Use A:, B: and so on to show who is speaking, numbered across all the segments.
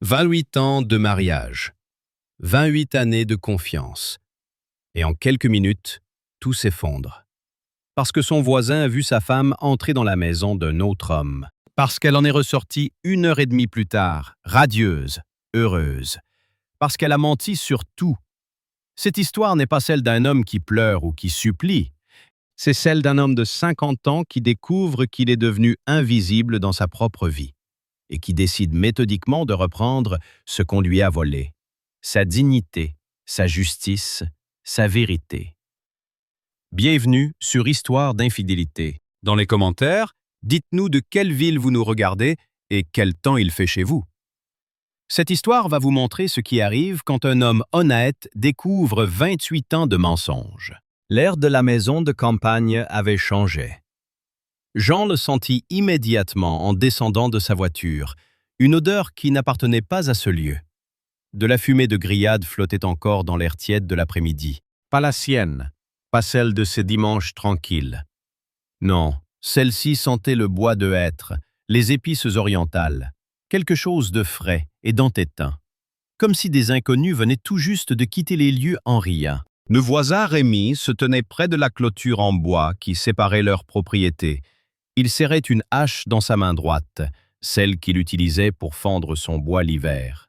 A: 28 ans de mariage, 28 années de confiance. Et en quelques minutes, tout s'effondre. Parce que son voisin a vu sa femme entrer dans la maison d'un autre homme. Parce qu'elle en est ressortie 1 heure et demie plus tard, radieuse, heureuse. Parce qu'elle a menti sur tout. Cette histoire n'est pas celle d'un homme qui pleure ou qui supplie. C'est celle d'un homme de 50 ans qui découvre qu'il est devenu invisible dans sa propre vie et qui décide méthodiquement de reprendre ce qu'on lui a volé, sa dignité, sa justice, sa vérité. Bienvenue sur Histoire d'infidélité. Dans les commentaires, dites-nous de quelle ville vous nous regardez et quel temps il fait chez vous. Cette histoire va vous montrer ce qui arrive quand un homme honnête découvre 28 ans de mensonges. L'air de la maison de campagne avait changé. Jean le sentit immédiatement en descendant de sa voiture, une odeur qui n'appartenait pas à ce lieu. De la fumée de grillade flottait encore dans l'air tiède de l'après-midi. Pas la sienne, pas celle de ces dimanches tranquilles. Non, celle-ci sentait le bois de hêtre, les épices orientales, quelque chose de frais et d'entêtant, comme si des inconnus venaient tout juste de quitter les lieux en riant. Le voisin Rémi se tenait près de la clôture en bois qui séparait leur propriété. Il serrait une hache dans sa main droite, celle qu'il utilisait pour fendre son bois l'hiver.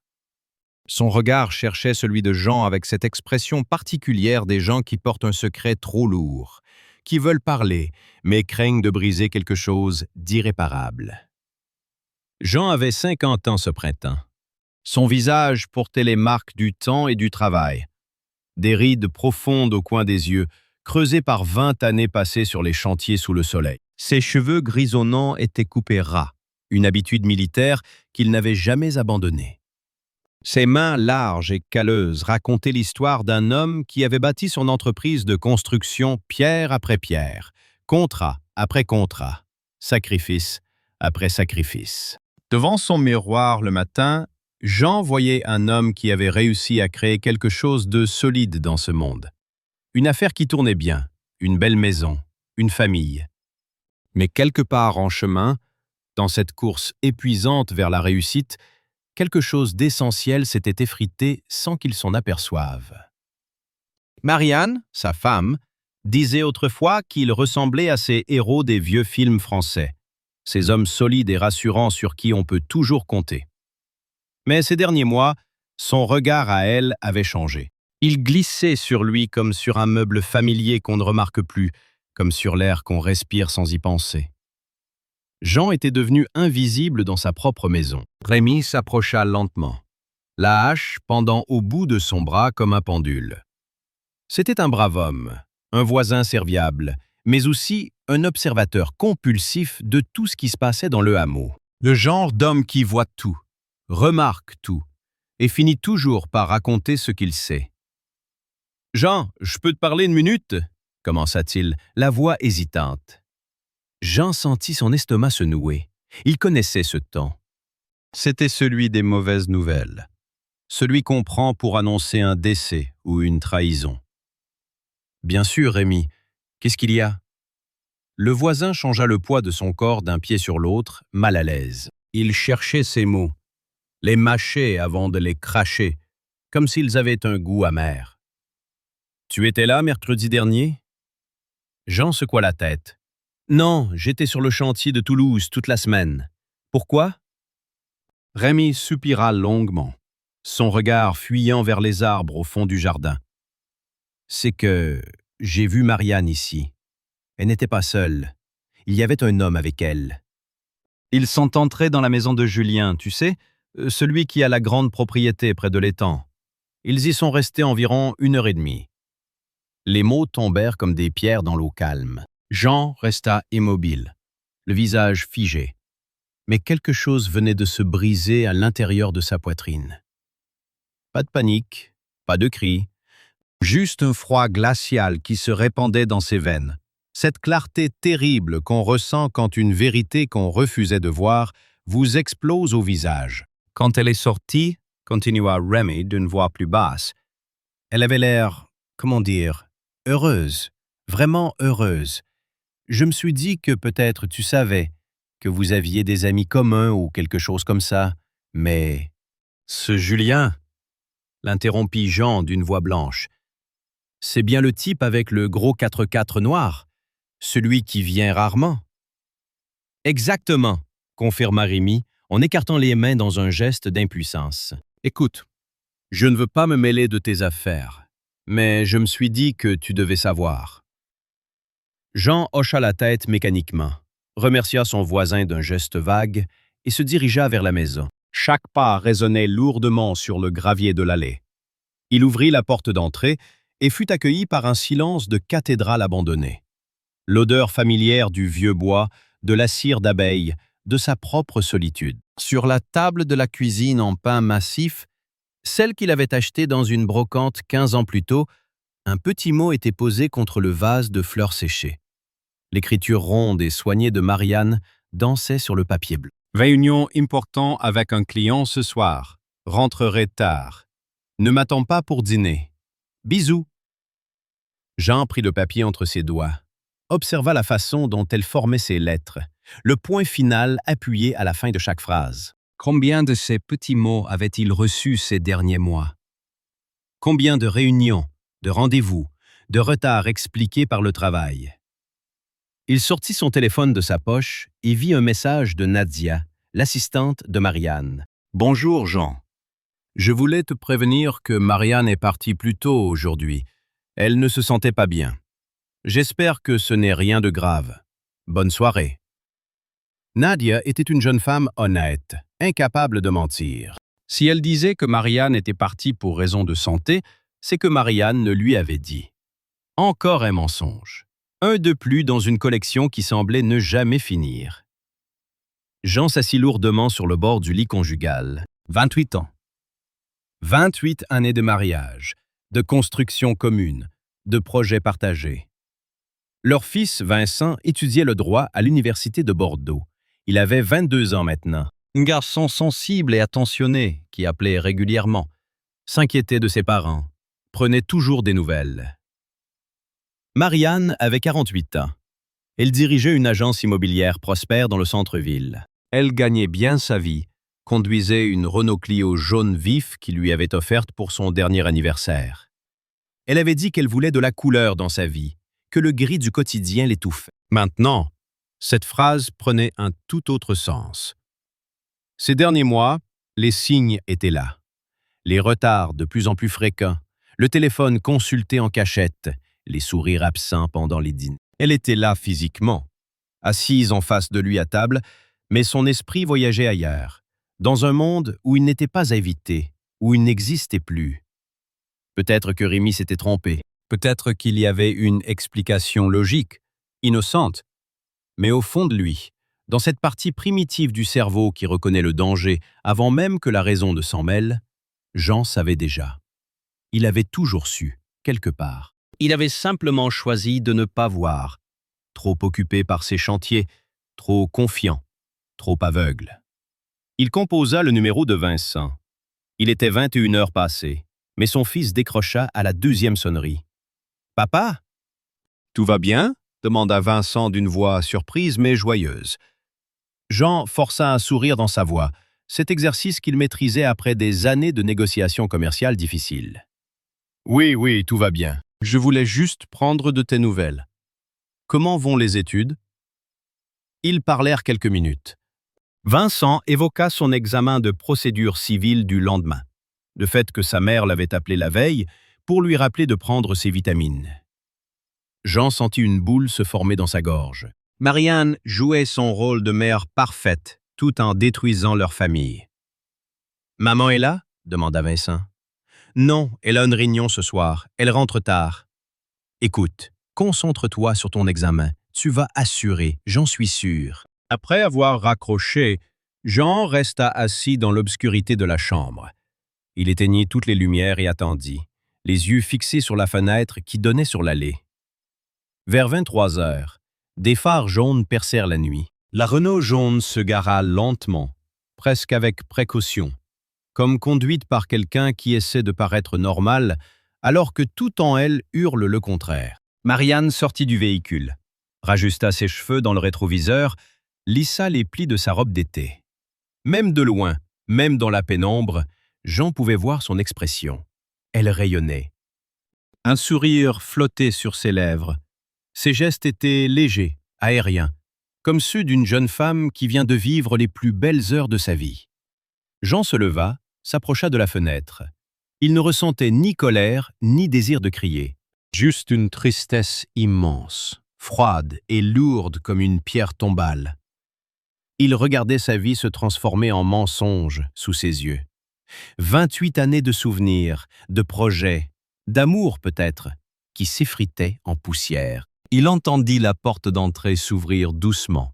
A: Son regard cherchait celui de Jean avec cette expression particulière des gens qui portent un secret trop lourd, qui veulent parler, mais craignent de briser quelque chose d'irréparable. Jean avait 50 ans ce printemps. Son visage portait les marques du temps et du travail. Des rides profondes au coin des yeux, creusées par 20 années passées sur les chantiers sous le soleil. Ses cheveux grisonnants étaient coupés ras, une habitude militaire qu'il n'avait jamais abandonnée. Ses mains larges et calleuses racontaient l'histoire d'un homme qui avait bâti son entreprise de construction pierre après pierre, contrat après contrat, sacrifice après sacrifice. Devant son miroir le matin, Jean voyait un homme qui avait réussi à créer quelque chose de solide dans ce monde. Une affaire qui tournait bien, une belle maison, une famille. Mais quelque part en chemin, dans cette course épuisante vers la réussite, quelque chose d'essentiel s'était effrité sans qu'il s'en aperçoive. Marianne, sa femme, disait autrefois qu'il ressemblait à ces héros des vieux films français, ces hommes solides et rassurants sur qui on peut toujours compter. Mais ces derniers mois, son regard à elle avait changé. Il glissait sur lui comme sur un meuble familier qu'on ne remarque plus, comme sur l'air qu'on respire sans y penser. Jean était devenu invisible dans sa propre maison. Rémi s'approcha lentement, la hache pendant au bout de son bras comme un pendule. C'était un brave homme, un voisin serviable, mais aussi un observateur compulsif de tout ce qui se passait dans le hameau. Le genre d'homme qui voit tout, remarque tout, et finit toujours par raconter ce qu'il sait. « Jean, je peux te parler 1 minute ?» commença-t-il, la voix hésitante. Jean sentit son estomac se nouer. Il connaissait ce ton. C'était celui des mauvaises nouvelles, celui qu'on prend pour annoncer un décès ou une trahison. « Bien sûr, Rémi, qu'est-ce qu'il y a ?» Le voisin changea le poids de son corps d'un pied sur l'autre, mal à l'aise. Il cherchait ses mots, les mâchait avant de les cracher, comme s'ils avaient un goût amer. « Tu étais là mercredi dernier ?» Jean secoua la tête. « Non, j'étais sur le chantier de Toulouse toute la semaine. Pourquoi ?» Rémi soupira longuement, son regard fuyant vers les arbres au fond du jardin. « C'est que j'ai vu Marianne ici. Elle n'était pas seule. Il y avait un homme avec elle. Ils sont entrés dans la maison de Julien, tu sais, celui qui a la grande propriété près de l'étang. Ils y sont restés environ 1 heure et demie. » Les mots tombèrent comme des pierres dans l'eau calme. Jean resta immobile, le visage figé. Mais quelque chose venait de se briser à l'intérieur de sa poitrine. Pas de panique, pas de cris, juste un froid glacial qui se répandait dans ses veines. Cette clarté terrible qu'on ressent quand une vérité qu'on refusait de voir vous explose au visage. Quand elle est sortie, continua Rémi d'une voix plus basse, elle avait l'air, comment dire, heureuse, vraiment heureuse. Je me suis dit que peut-être tu savais, que vous aviez des amis communs ou quelque chose comme ça, mais Ce Julien, l'interrompit Jean d'une voix blanche. C'est bien le type avec le gros 4x4 noir, celui qui vient rarement. Exactement, confirma Rémi, en écartant les mains dans un geste d'impuissance. Écoute, je ne veux pas me mêler de tes affaires, mais je me suis dit que tu devais savoir. Jean hocha la tête mécaniquement, remercia son voisin d'un geste vague et se dirigea vers la maison. Chaque pas résonnait lourdement sur le gravier de l'allée. Il ouvrit la porte d'entrée et fut accueilli par un silence de cathédrale abandonnée. L'odeur familière du vieux bois, de la cire d'abeille, de sa propre solitude. Sur la table de la cuisine en pain massif, celle qu'il avait achetée dans une brocante 15 ans plus tôt, un petit mot était posé contre le vase de fleurs séchées. L'écriture ronde et soignée de Marianne dansait sur le papier bleu. Réunion important avec un client ce soir. Rentrerai tard. Ne m'attends pas pour dîner. Bisous. Jean prit le papier entre ses doigts, observa la façon dont elle formait ses lettres, le point final appuyé à la fin de chaque phrase. Combien de ces petits mots avait-il reçus ces derniers mois? Combien de réunions, de rendez-vous, de retards expliqués par le travail? Il sortit son téléphone de sa poche et vit un message de Nadia, l'assistante de Marianne. « Bonjour Jean. Je voulais te prévenir que Marianne est partie plus tôt aujourd'hui. Elle ne se sentait pas bien. J'espère que ce n'est rien de grave. Bonne soirée. » Nadia était une jeune femme honnête, incapable de mentir. Si elle disait que Marianne était partie pour raison de santé, c'est que Marianne ne lui avait dit. Encore un mensonge. Un de plus dans une collection qui semblait ne jamais finir. Jean s'assit lourdement sur le bord du lit conjugal. 28 ans. 28 années de mariage, de construction commune, de projets partagés. Leur fils, Vincent, étudiait le droit à l'Université de Bordeaux. Il avait 22 ans maintenant. Un garçon sensible et attentionné qui appelait régulièrement, s'inquiétait de ses parents, prenait toujours des nouvelles. Marianne avait 48 ans. Elle dirigeait une agence immobilière prospère dans le centre-ville. Elle gagnait bien sa vie, conduisait une Renault Clio jaune vif qui lui avait offerte pour son dernier anniversaire. Elle avait dit qu'elle voulait de la couleur dans sa vie, que le gris du quotidien l'étouffait. Maintenant, cette phrase prenait un tout autre sens. Ces derniers mois, les signes étaient là. Les retards de plus en plus fréquents, le téléphone consulté en cachette, les sourires absents pendant les dîners. Elle était là physiquement, assise en face de lui à table, mais son esprit voyageait ailleurs, dans un monde où il n'était pas invité, où il n'existait plus. Peut-être que Rémi s'était trompé, peut-être qu'il y avait une explication logique, innocente, mais au fond de lui, dans cette partie primitive du cerveau qui reconnaît le danger avant même que la raison ne s'en mêle, Jean savait déjà. Il avait toujours su, quelque part. Il avait simplement choisi de ne pas voir, trop occupé par ses chantiers, trop confiant, trop aveugle. Il composa le numéro de Vincent. Il était 21 heures passées, mais son fils décrocha à la 2e sonnerie. « Papa? »« Tout va bien ?» demanda Vincent d'une voix surprise mais joyeuse. Jean força un sourire dans sa voix, cet exercice qu'il maîtrisait après des années de négociations commerciales difficiles. « Oui, tout va bien. Je voulais juste prendre de tes nouvelles. Comment vont les études? » Ils parlèrent quelques minutes. Vincent évoqua son examen de procédure civile du lendemain, le fait que sa mère l'avait appelé la veille pour lui rappeler de prendre ses vitamines. Jean sentit une boule se former dans sa gorge. Marianne jouait son rôle de mère parfaite, tout en détruisant leur famille. « Maman est là? » demanda Vincent. « Non, elle a une réunion ce soir. Elle rentre tard. »« Écoute, concentre-toi sur ton examen. Tu vas assurer, j'en suis sûr. » Après avoir raccroché, Jean resta assis dans l'obscurité de la chambre. Il éteignit toutes les lumières et attendit, les yeux fixés sur la fenêtre qui donnait sur l'allée. Vers 23 heures, des phares jaunes percèrent la nuit. La Renault jaune se gara lentement, presque avec précaution, comme conduite par quelqu'un qui essaie de paraître normal, alors que tout en elle hurle le contraire. Marianne sortit du véhicule, rajusta ses cheveux dans le rétroviseur, lissa les plis de sa robe d'été. Même de loin, même dans la pénombre, Jean pouvait voir son expression. Elle rayonnait. Un sourire flottait sur ses lèvres. Ses gestes étaient légers, aériens, comme ceux d'une jeune femme qui vient de vivre les plus belles heures de sa vie. Jean se leva, s'approcha de la fenêtre. Il ne ressentait ni colère, ni désir de crier. Juste une tristesse immense, froide et lourde comme une pierre tombale. Il regardait sa vie se transformer en mensonge sous ses yeux. 28 années de souvenirs, de projets, d'amour peut-être, qui s'effritaient en poussière. Il entendit la porte d'entrée s'ouvrir doucement.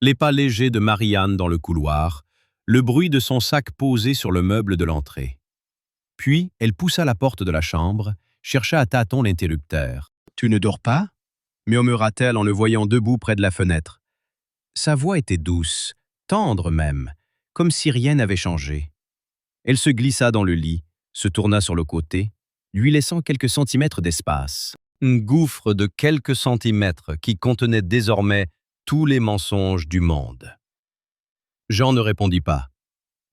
A: Les pas légers de Marianne dans le couloir, le bruit de son sac posé sur le meuble de l'entrée. Puis, elle poussa la porte de la chambre, chercha à tâtons l'interrupteur. « Tu ne dors pas ?» murmura-t-elle en le voyant debout près de la fenêtre. Sa voix était douce, tendre même, comme si rien n'avait changé. Elle se glissa dans le lit, se tourna sur le côté, lui laissant quelques centimètres d'espace. Un gouffre de quelques centimètres qui contenait désormais tous les mensonges du monde. Jean ne répondit pas.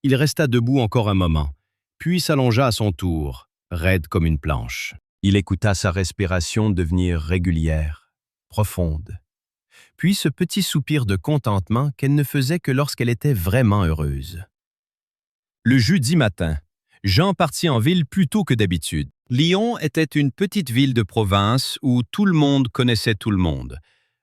A: Il resta debout encore un moment, puis s'allongea à son tour, raide comme une planche. Il écouta sa respiration devenir régulière, profonde. Puis ce petit soupir de contentement qu'elle ne faisait que lorsqu'elle était vraiment heureuse. Le jeudi matin, Jean partit en ville plus tôt que d'habitude. Lyon était une petite ville de province où tout le monde connaissait tout le monde,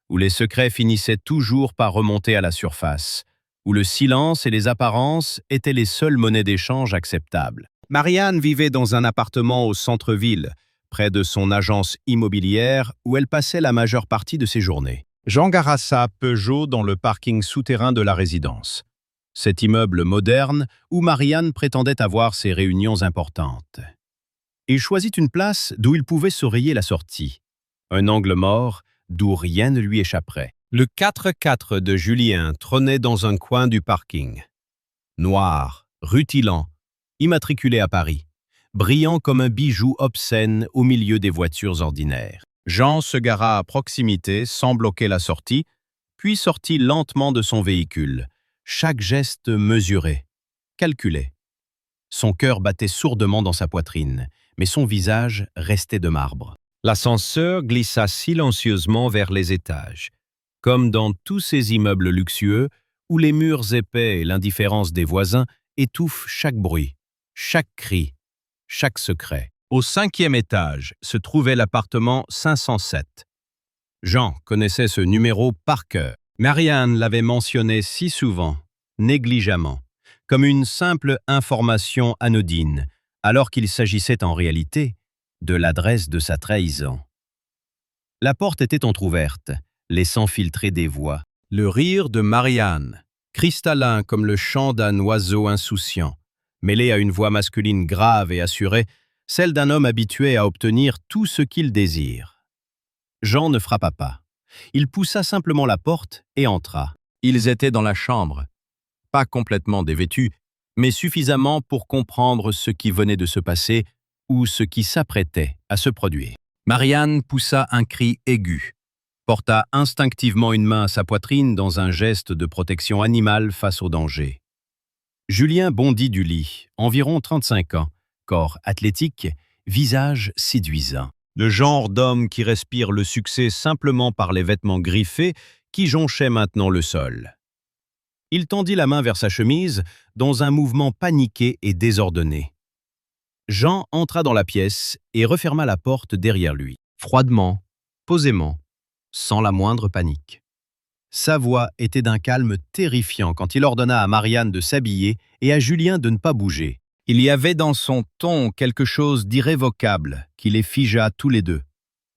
A: où les secrets finissaient toujours par remonter à la surface, où le silence et les apparences étaient les seules monnaies d'échange acceptables. Marianne vivait dans un appartement au centre-ville, près de son agence immobilière où elle passait la majeure partie de ses journées. Jean gara sa Peugeot dans le parking souterrain de la résidence. Cet immeuble moderne où Marianne prétendait avoir ses réunions importantes. Il choisit une place d'où il pouvait surveiller la sortie. Un angle mort d'où rien ne lui échapperait. Le 4x4 de Julien trônait dans un coin du parking. Noir, rutilant, immatriculé à Paris, brillant comme un bijou obscène au milieu des voitures ordinaires. Jean se gara à proximité sans bloquer la sortie, puis sortit lentement de son véhicule, chaque geste mesuré, calculé. Son cœur battait sourdement dans sa poitrine, mais son visage restait de marbre. L'ascenseur glissa silencieusement vers les étages, comme dans tous ces immeubles luxueux où les murs épais et l'indifférence des voisins étouffent chaque bruit, chaque cri, chaque secret. Au 5e étage se trouvait l'appartement 507. Jean connaissait ce numéro par cœur. Marianne l'avait mentionné si souvent, négligemment, comme une simple information anodine, alors qu'il s'agissait en réalité de l'adresse de sa trahison. La porte était entr'ouverte, laissant filtrer des voix. Le rire de Marianne, cristallin comme le chant d'un oiseau insouciant, mêlé à une voix masculine grave et assurée, celle d'un homme habitué à obtenir tout ce qu'il désire. Jean ne frappa pas. Il poussa simplement la porte et entra. Ils étaient dans la chambre, pas complètement dévêtus, mais suffisamment pour comprendre ce qui venait de se passer ou ce qui s'apprêtait à se produire. Marianne poussa un cri aigu, porta instinctivement une main à sa poitrine dans un geste de protection animale face au danger. Julien bondit du lit, environ 35 ans, corps athlétique, visage séduisant. Le genre d'homme qui respire le succès simplement par les vêtements griffés qui jonchaient maintenant le sol. Il tendit la main vers sa chemise dans un mouvement paniqué et désordonné. Jean entra dans la pièce et referma la porte derrière lui, froidement, posément, sans la moindre panique. Sa voix était d'un calme terrifiant quand il ordonna à Marianne de s'habiller et à Julien de ne pas bouger. Il y avait dans son ton quelque chose d'irrévocable qui les figea tous les deux,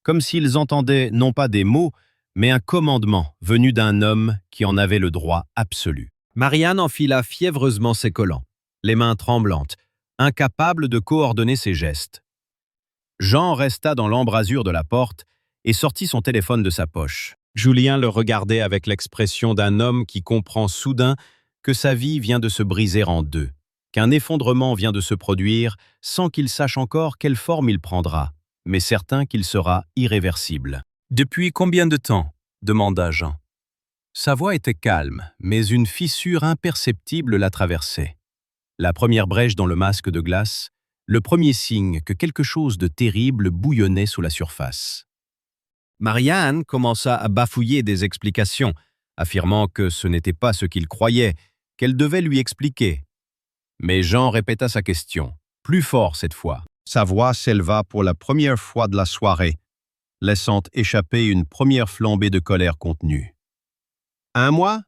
A: comme s'ils entendaient non pas des mots, mais un commandement venu d'un homme qui en avait le droit absolu. Marianne enfila fiévreusement ses collants, les mains tremblantes, incapable de coordonner ses gestes. Jean resta dans l'embrasure de la porte et sortit son téléphone de sa poche. Julien le regardait avec l'expression d'un homme qui comprend soudain que sa vie vient de se briser en deux, qu'un effondrement vient de se produire sans qu'il sache encore quelle forme il prendra, mais certain qu'il sera irréversible. « Depuis combien de temps ?» demanda Jean. Sa voix était calme, mais une fissure imperceptible la traversait. la première brèche dans le masque de glace, le premier signe que quelque chose de terrible bouillonnait sous la surface. Marianne commença à bafouiller des explications, affirmant que ce n'était pas ce qu'il croyait, qu'elle devait lui expliquer. Mais Jean répéta sa question, plus fort cette fois.
B: Sa voix s'éleva pour la première fois de la soirée, laissant échapper une première flambée de colère contenue. 1 mois?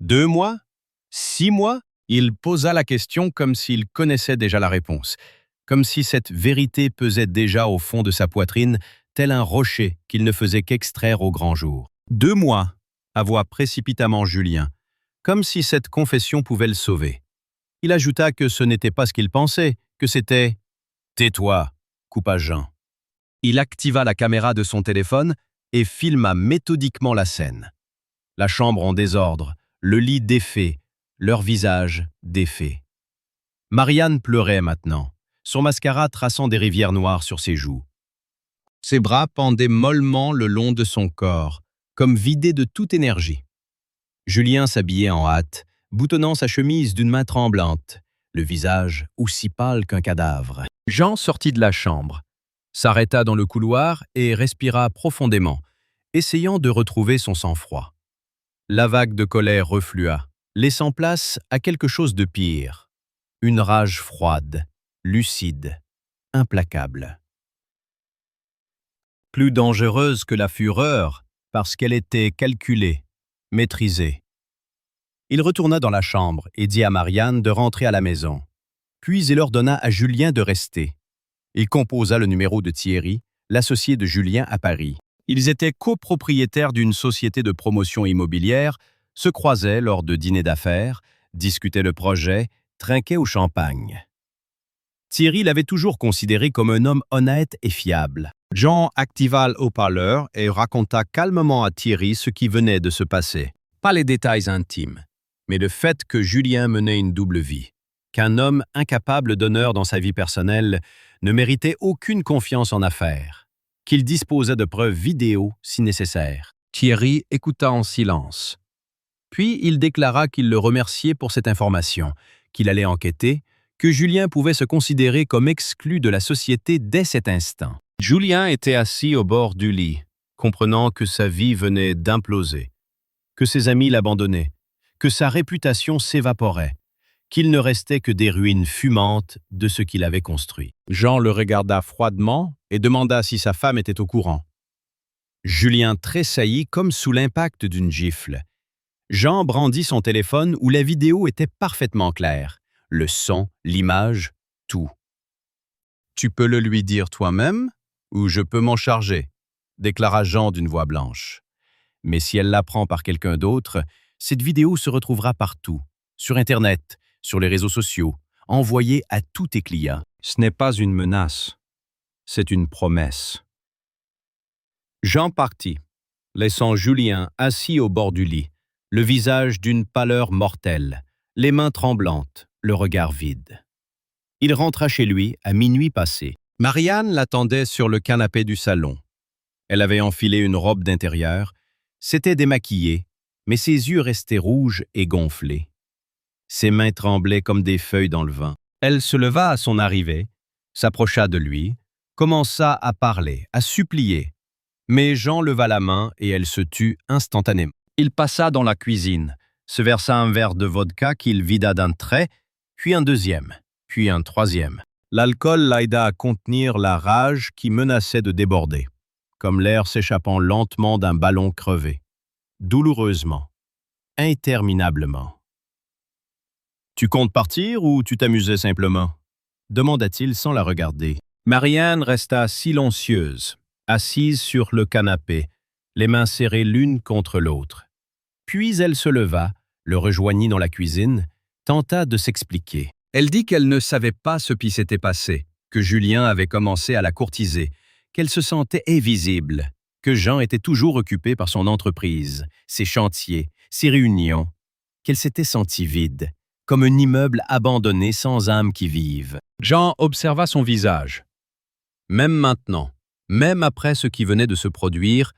B: 2 mois? 6 mois?
A: Il posa la question comme s'il connaissait déjà la réponse, comme si cette vérité pesait déjà au fond de sa poitrine, tel un rocher qu'il ne faisait qu'extraire au grand jour. 2 mois, avoua précipitamment Julien, comme si cette confession pouvait le sauver. Il ajouta que ce n'était pas ce qu'il pensait, que c'était « Tais-toi », coupa Jean. Il activa la caméra de son téléphone et filma méthodiquement la scène. La chambre en désordre, le lit défait, leur visage défait. Marianne pleurait maintenant, son mascara traçant des rivières noires sur ses joues. Ses bras pendaient mollement le long de son corps, comme vidés de toute énergie. Julien s'habillait en hâte, boutonnant sa chemise d'une main tremblante, le visage aussi pâle qu'un cadavre. Jean sortit de la chambre, s'arrêta dans le couloir et respira profondément, essayant de retrouver son sang-froid. La vague de colère reflua, laissant place à quelque chose de pire. Une rage froide, lucide, implacable. Plus dangereuse que la fureur, parce qu'elle était calculée, maîtrisée. Il retourna dans la chambre et dit à Marianne de rentrer à la maison. Puis il ordonna à Julien de rester. Il composa le numéro de Thierry, l'associé de Julien à Paris. Ils étaient copropriétaires d'une société de promotion immobilière, se croisaient lors de dîners d'affaires, discutaient le projet, trinquaient au champagne. Thierry l'avait toujours considéré comme un homme honnête et fiable. Jean activa le haut-parleur et raconta calmement à Thierry ce qui venait de se passer. Pas les détails intimes, mais le fait que Julien menait une double vie, qu'un homme incapable d'honneur dans sa vie personnelle ne méritait aucune confiance en affaires, qu'il disposait de preuves vidéo si nécessaire. Thierry écouta en silence. Puis il déclara qu'il le remerciait pour cette information, qu'il allait enquêter, que Julien pouvait se considérer comme exclu de la société dès cet instant. Julien était assis au bord du lit, comprenant que sa vie venait d'imploser, que ses amis l'abandonnaient, que sa réputation s'évaporait, qu'il ne restait que des ruines fumantes de ce qu'il avait construit. Jean le regarda froidement et demanda si sa femme était au courant. Julien tressaillit comme sous l'impact d'une gifle. Jean brandit son téléphone où la vidéo était parfaitement claire. Le son, l'image, tout. « Tu peux le lui dire toi-même ou je peux m'en charger », déclara Jean d'une voix blanche. « Mais si elle l'apprend par quelqu'un d'autre, cette vidéo se retrouvera partout, sur Internet, sur les réseaux sociaux, envoyée à tous tes clients. Ce n'est pas une menace, c'est une promesse. » Jean partit, laissant Julien assis au bord du lit, le visage d'une pâleur mortelle, les mains tremblantes, le regard vide. Il rentra chez lui à minuit passé. Marianne l'attendait sur le canapé du salon. Elle avait enfilé une robe d'intérieur, s'était démaquillée, mais ses yeux restaient rouges et gonflés. Ses mains tremblaient comme des feuilles dans le vent. Elle se leva à son arrivée, s'approcha de lui, commença à parler, à supplier. Mais Jean leva la main et elle se tut instantanément. Il passa dans la cuisine, se versa un verre de vodka qu'il vida d'un trait, puis un deuxième, puis un troisième. L'alcool l'aida à contenir la rage qui menaçait de déborder, comme l'air s'échappant lentement d'un ballon crevé, douloureusement, interminablement. « Tu comptes partir ou tu t'amusais simplement ?» demanda-t-il sans la regarder. Marianne resta silencieuse, assise sur le canapé, les mains serrées l'une contre l'autre. Puis elle se leva, le rejoignit dans la cuisine, tenta de s'expliquer. Elle dit qu'elle ne savait pas ce qui s'était passé, que Julien avait commencé à la courtiser, qu'elle se sentait invisible, que Jean était toujours occupé par son entreprise, ses chantiers, ses réunions, qu'elle s'était sentie vide, comme un immeuble abandonné sans âme qui vive. Jean observa son visage. Même maintenant, même après ce qui venait de se produire,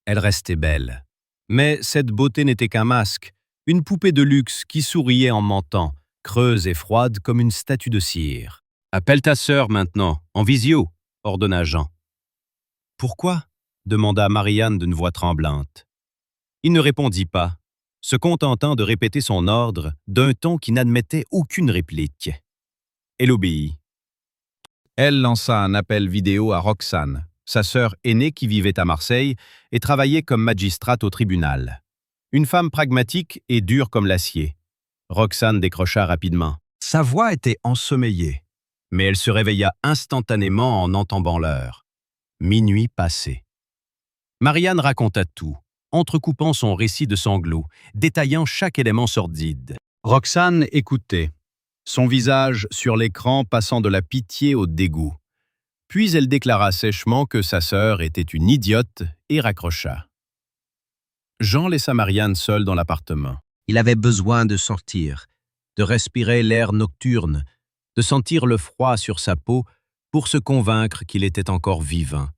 A: elle restait belle. Mais cette beauté n'était qu'un masque, une poupée de luxe qui souriait en mentant, creuse et froide comme une statue de cire. « Appelle ta sœur maintenant, en visio », ordonna Jean. « Pourquoi » demanda Marianne d'une voix tremblante. Il ne répondit pas, se contentant de répéter son ordre d'un ton qui n'admettait aucune réplique. Elle obéit. Elle lança un appel vidéo à Roxane, sa sœur aînée qui vivait à Marseille et travaillait comme magistrate au tribunal. Une femme pragmatique et dure comme l'acier. Roxane décrocha rapidement. Sa voix était ensommeillée, mais elle se réveilla instantanément en entendant l'heure. Minuit passé. Marianne raconta tout, entrecoupant son récit de sanglots, détaillant chaque élément sordide. Roxane écoutait, son visage sur l'écran passant de la pitié au dégoût. Puis elle déclara sèchement que sa sœur était une idiote et raccrocha. Jean laissa Marianne seule dans l'appartement. Il avait besoin de sortir, de respirer l'air nocturne, de sentir le froid sur sa peau pour se convaincre qu'il était encore vivant,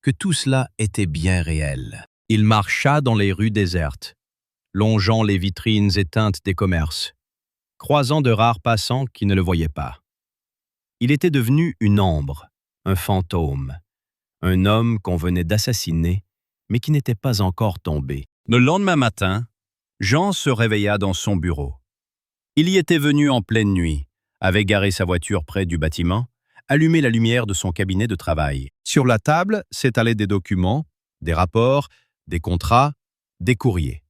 A: que tout cela était bien réel. Il marcha dans les rues désertes, longeant les vitrines éteintes des commerces, croisant de rares passants qui ne le voyaient pas. Il était devenu une ombre, un fantôme, un homme qu'on venait d'assassiner, mais qui n'était pas encore tombé. Le lendemain matin, Jean se réveilla dans son bureau. Il y était venu en pleine nuit, avait garé sa voiture près du bâtiment, allumé la lumière de son cabinet de travail. Sur la table s'étalaient des documents, des rapports, des contrats, des courriers.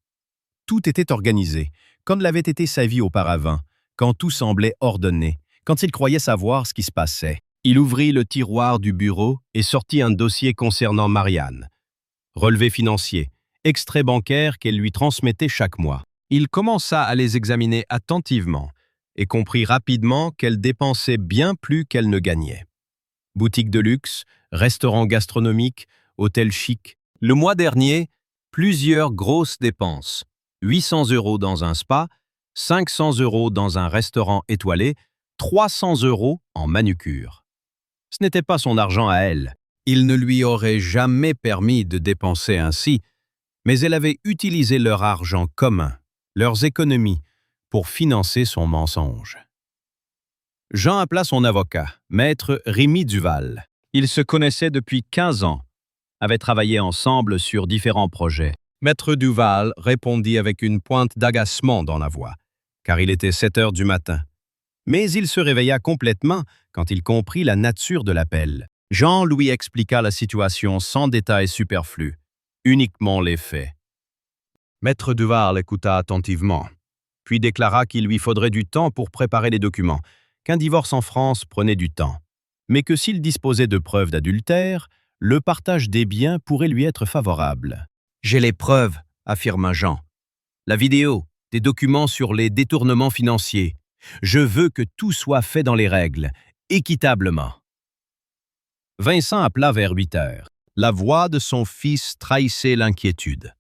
A: Tout était organisé, comme l'avait été sa vie auparavant, quand tout semblait ordonné, quand il croyait savoir ce qui se passait. Il ouvrit le tiroir du bureau et sortit un dossier concernant Marianne. Relevé financier, extrait bancaire qu'elle lui transmettait chaque mois. Il commença à les examiner attentivement et comprit rapidement qu'elle dépensait bien plus qu'elle ne gagnait. Boutique de luxe, restaurant gastronomique, hôtel chic. Le mois dernier, plusieurs grosses dépenses. 800 € dans un spa, 500 € dans un restaurant étoilé, 300 € en manucure. Ce n'était pas son argent à elle. Il ne lui aurait jamais permis de dépenser ainsi, mais elle avait utilisé leur argent commun, leurs économies, pour financer son mensonge. Jean appela son avocat, maître Rémy Duval. Ils se connaissaient depuis 15 ans, avaient travaillé ensemble sur différents projets. Maître Duval répondit avec une pointe d'agacement dans la voix, car il était 7 heures du matin. Mais il se réveilla complètement quand il comprit la nature de l'appel. Jean lui expliqua la situation sans détails superflus, uniquement les faits. Maître Duval écouta attentivement, puis déclara qu'il lui faudrait du temps pour préparer les documents, qu'un divorce en France prenait du temps, mais que s'il disposait de preuves d'adultère, le partage des biens pourrait lui être favorable. « J'ai les preuves », affirma Jean. « La vidéo, des documents sur les détournements financiers. Je veux que tout soit fait dans les règles, équitablement. » Vincent appela vers 8 heures. La voix de son fils trahissait l'inquiétude.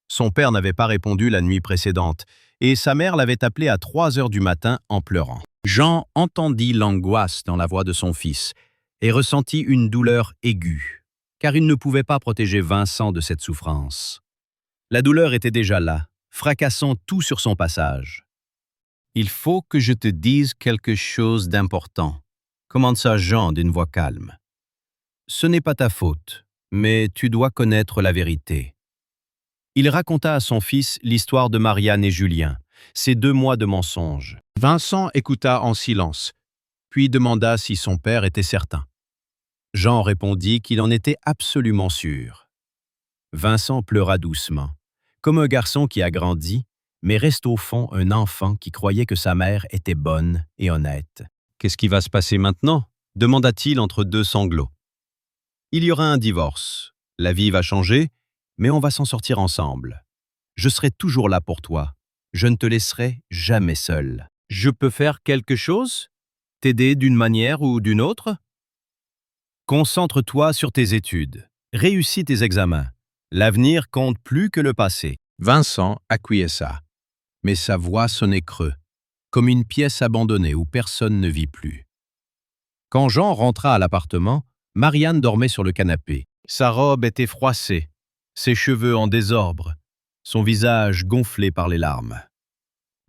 A: Son père n'avait pas répondu la nuit précédente, et sa mère l'avait appelé à 3 heures du matin en pleurant. Jean entendit l'angoisse dans la voix de son fils et ressentit une douleur aiguë, car il ne pouvait pas protéger Vincent de cette souffrance. La douleur était déjà là, fracassant tout sur son passage. « Il faut que je te dise quelque chose d'important », commença Jean d'une voix calme. « Ce n'est pas ta faute, mais tu dois connaître la vérité. » Il raconta à son fils l'histoire de Marianne et Julien, ces 2 mois de mensonges. Vincent écouta en silence, puis demanda si son père était certain. Jean répondit qu'il en était absolument sûr. Vincent pleura doucement, comme un garçon qui a grandi, mais reste au fond un enfant qui croyait que sa mère était bonne et honnête. « Qu'est-ce qui va se passer maintenant » demanda-t-il entre 2 sanglots. « Il y aura un divorce. La vie va changer, mais on va s'en sortir ensemble. Je serai toujours là pour toi. Je ne te laisserai jamais seul. Je peux faire quelque chose? T'aider d'une manière ou d'une autre? Concentre-toi sur tes études. Réussis tes examens. L'avenir compte plus que le passé. » Vincent acquiesça, mais sa voix sonnait creux, comme une pièce abandonnée où personne ne vit plus. Quand Jean rentra à l'appartement, Marianne dormait sur le canapé. Sa robe était froissée, ses cheveux en désordre, son visage gonflé par les larmes.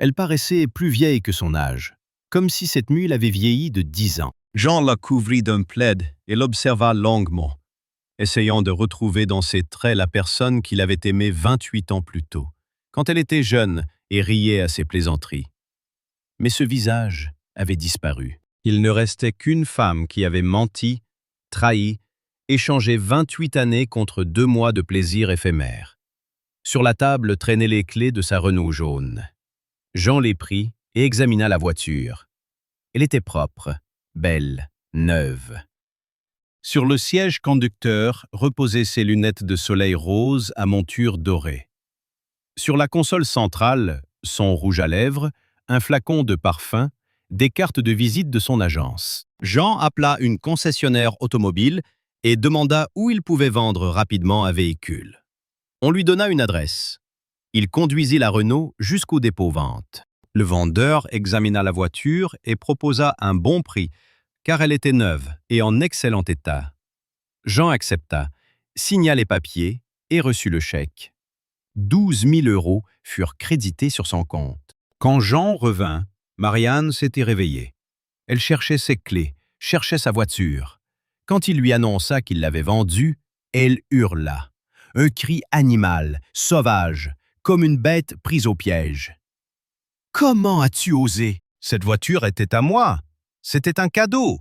A: Elle paraissait plus vieille que son âge, comme si cette nuit l'avait vieilli de 10 ans.
B: Jean la couvrit d'un plaid et l'observa longuement, essayant de retrouver dans ses traits la personne qu'il avait aimée 28 ans plus tôt, quand elle était jeune et riait à ses plaisanteries. Mais ce visage avait disparu. Il ne restait qu'une femme qui avait menti, trahi, échangé 28 années contre 2 mois de plaisir éphémère. Sur la table traînaient les clés de sa Renault jaune. Jean les prit et examina la voiture. Elle était propre, belle, neuve. Sur le siège conducteur reposaient ses lunettes de soleil rose à monture dorée. Sur la console centrale, son rouge à lèvres, un flacon de parfum, des cartes de visite de son agence. Jean appela une concessionnaire automobile et demanda où il pouvait vendre rapidement un véhicule. On lui donna une adresse. Il conduisit la Renault jusqu'au dépôt-vente. Le vendeur examina la voiture et proposa un bon prix, car elle était neuve et en excellent état. Jean accepta, signa les papiers et reçut le chèque. 12 000 € furent crédités sur son compte. Quand Jean revint, Marianne s'était réveillée. Elle cherchait ses clés, cherchait sa voiture. Quand il lui annonça qu'il l'avait vendue, elle hurla. Un cri animal, sauvage, comme une bête prise au piège. « Comment as-tu osé? Cette voiture était à moi. C'était un cadeau.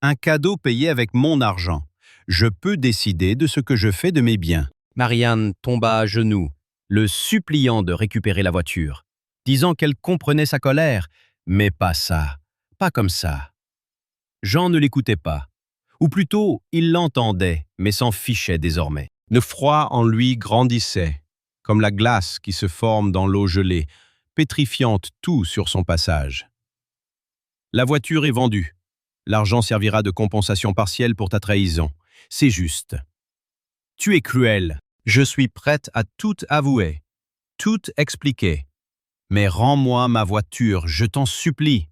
B: Un cadeau payé avec mon argent. Je peux décider de ce que je fais de mes biens. » Marianne tomba à genoux, le suppliant de récupérer la voiture, disant qu'elle comprenait sa colère, mais pas ça, pas comme ça. Jean ne l'écoutait pas, ou plutôt il l'entendait, mais s'en fichait désormais. Le froid en lui grandissait, comme la glace qui se forme dans l'eau gelée, pétrifiant tout sur son passage. La voiture est vendue. L'argent servira de compensation partielle pour ta trahison. C'est juste. Tu es cruel. Je suis prête à tout avouer, tout expliquer. Mais rends-moi ma voiture, je t'en supplie.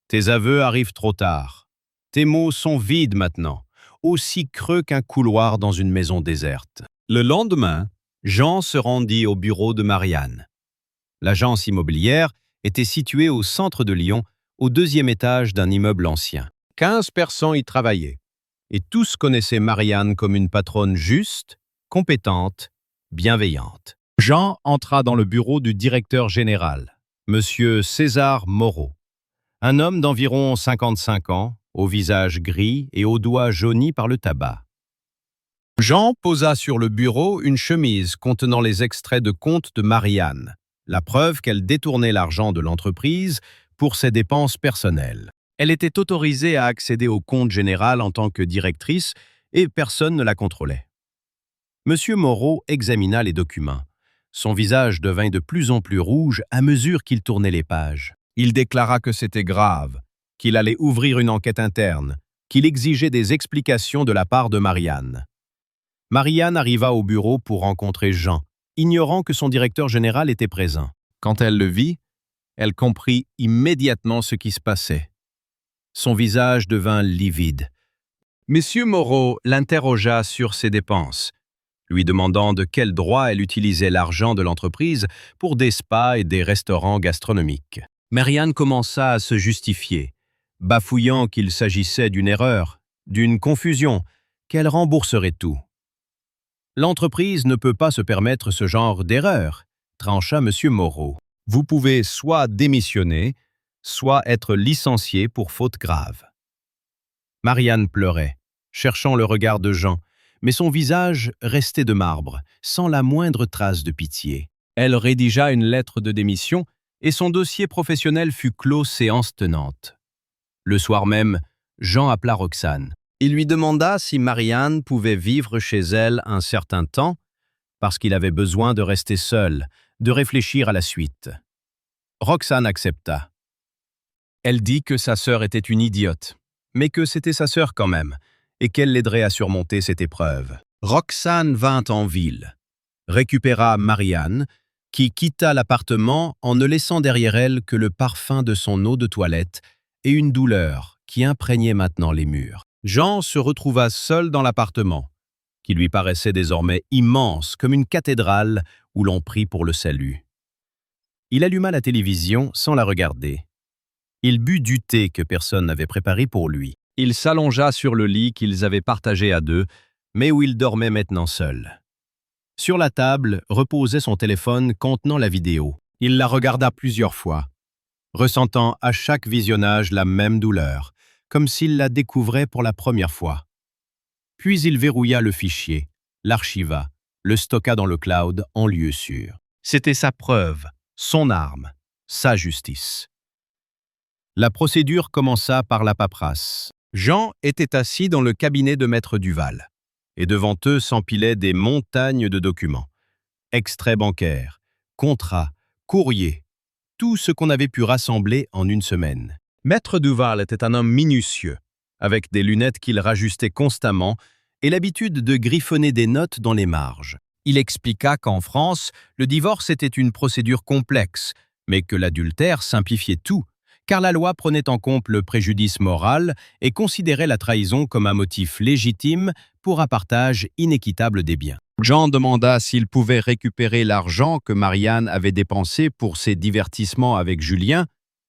B: Tes aveux arrivent trop tard. Tes mots sont vides maintenant, aussi creux qu'un couloir dans une maison déserte. Le lendemain, Jean se rendit au bureau de Marianne. L'agence immobilière était située au centre de Lyon, au 2e étage d'un immeuble ancien. 15 personnes y travaillaient, et tous connaissaient Marianne comme une patronne juste, compétente, bienveillante. Jean entra dans le bureau du directeur général, Monsieur César Moreau. Un homme d'environ 55 ans, au visage gris et aux doigts jaunis par le tabac. Jean posa sur le bureau une chemise contenant les extraits de compte de Marianne, la preuve qu'elle détournait l'argent de l'entreprise pour ses dépenses personnelles. Elle était autorisée à accéder au compte général en tant que directrice et personne ne la contrôlait. Monsieur Moreau examina les documents. Son visage devint de plus en plus rouge à mesure qu'il tournait les pages. Il déclara que c'était grave, qu'il allait ouvrir une enquête interne, qu'il exigeait des explications de la part de Marianne. Marianne arriva au bureau pour rencontrer Jean, ignorant que son directeur général était présent. Quand elle le vit, elle comprit immédiatement ce qui se passait. Son visage devint livide. Monsieur Moreau l'interrogea sur ses dépenses, lui demandant de quel droit elle utilisait l'argent de l'entreprise pour des spas et des restaurants gastronomiques. Marianne commença à se justifier, bafouillant qu'il s'agissait d'une erreur, d'une confusion, qu'elle rembourserait tout. L'entreprise ne peut pas se permettre ce genre d'erreur, trancha Monsieur Moreau. Vous pouvez soit démissionner, soit être licencié pour faute grave. Marianne pleurait, cherchant le regard de Jean, mais son visage restait de marbre, sans la moindre trace de pitié. Elle rédigea une lettre de démission et son dossier professionnel fut clos séance tenante. Le soir même, Jean appela Roxane. Il lui demanda si Marianne pouvait vivre chez elle un certain temps, parce qu'il avait besoin de rester seul, de réfléchir à la suite. Roxane accepta. Elle dit que sa sœur était une idiote, mais que c'était sa sœur quand même, et qu'elle l'aiderait à surmonter cette épreuve. Roxane vint en ville, récupéra Marianne, qui quitta l'appartement en ne laissant derrière elle que le parfum de son eau de toilette et une douleur qui imprégnait maintenant les murs. Jean se retrouva seul dans l'appartement, qui lui paraissait désormais immense comme une cathédrale où l'on prie pour le salut.
A: Il alluma la télévision sans la regarder. Il but du thé que personne n'avait préparé pour lui. Il s'allongea sur le lit qu'ils avaient partagé à deux, mais où il dormait maintenant seul. Sur la table reposait son téléphone contenant la vidéo. Il la regarda plusieurs fois, ressentant à chaque visionnage la même douleur, comme s'il la découvrait pour la première fois. Puis il verrouilla le fichier, l'archiva, le stocka dans le cloud en lieu sûr. C'était sa preuve, son arme, sa justice. La procédure commença par la paperasse. Jean était assis dans le cabinet de Maître Duval, et devant eux s'empilaient des montagnes de documents. Extraits bancaires, contrats, courriers, tout ce qu'on avait pu rassembler en une semaine. Maître Duval était un homme minutieux, avec des lunettes qu'il rajustait constamment et l'habitude de griffonner des notes dans les marges. Il expliqua qu'en France, le divorce était une procédure complexe, mais que l'adultère simplifiait tout, car la loi prenait en compte le préjudice moral et considérait la trahison comme un motif légitime pour un partage inéquitable des biens. Jean demanda s'il pouvait récupérer l'argent que Marianne avait dépensé pour ses divertissements avec Julien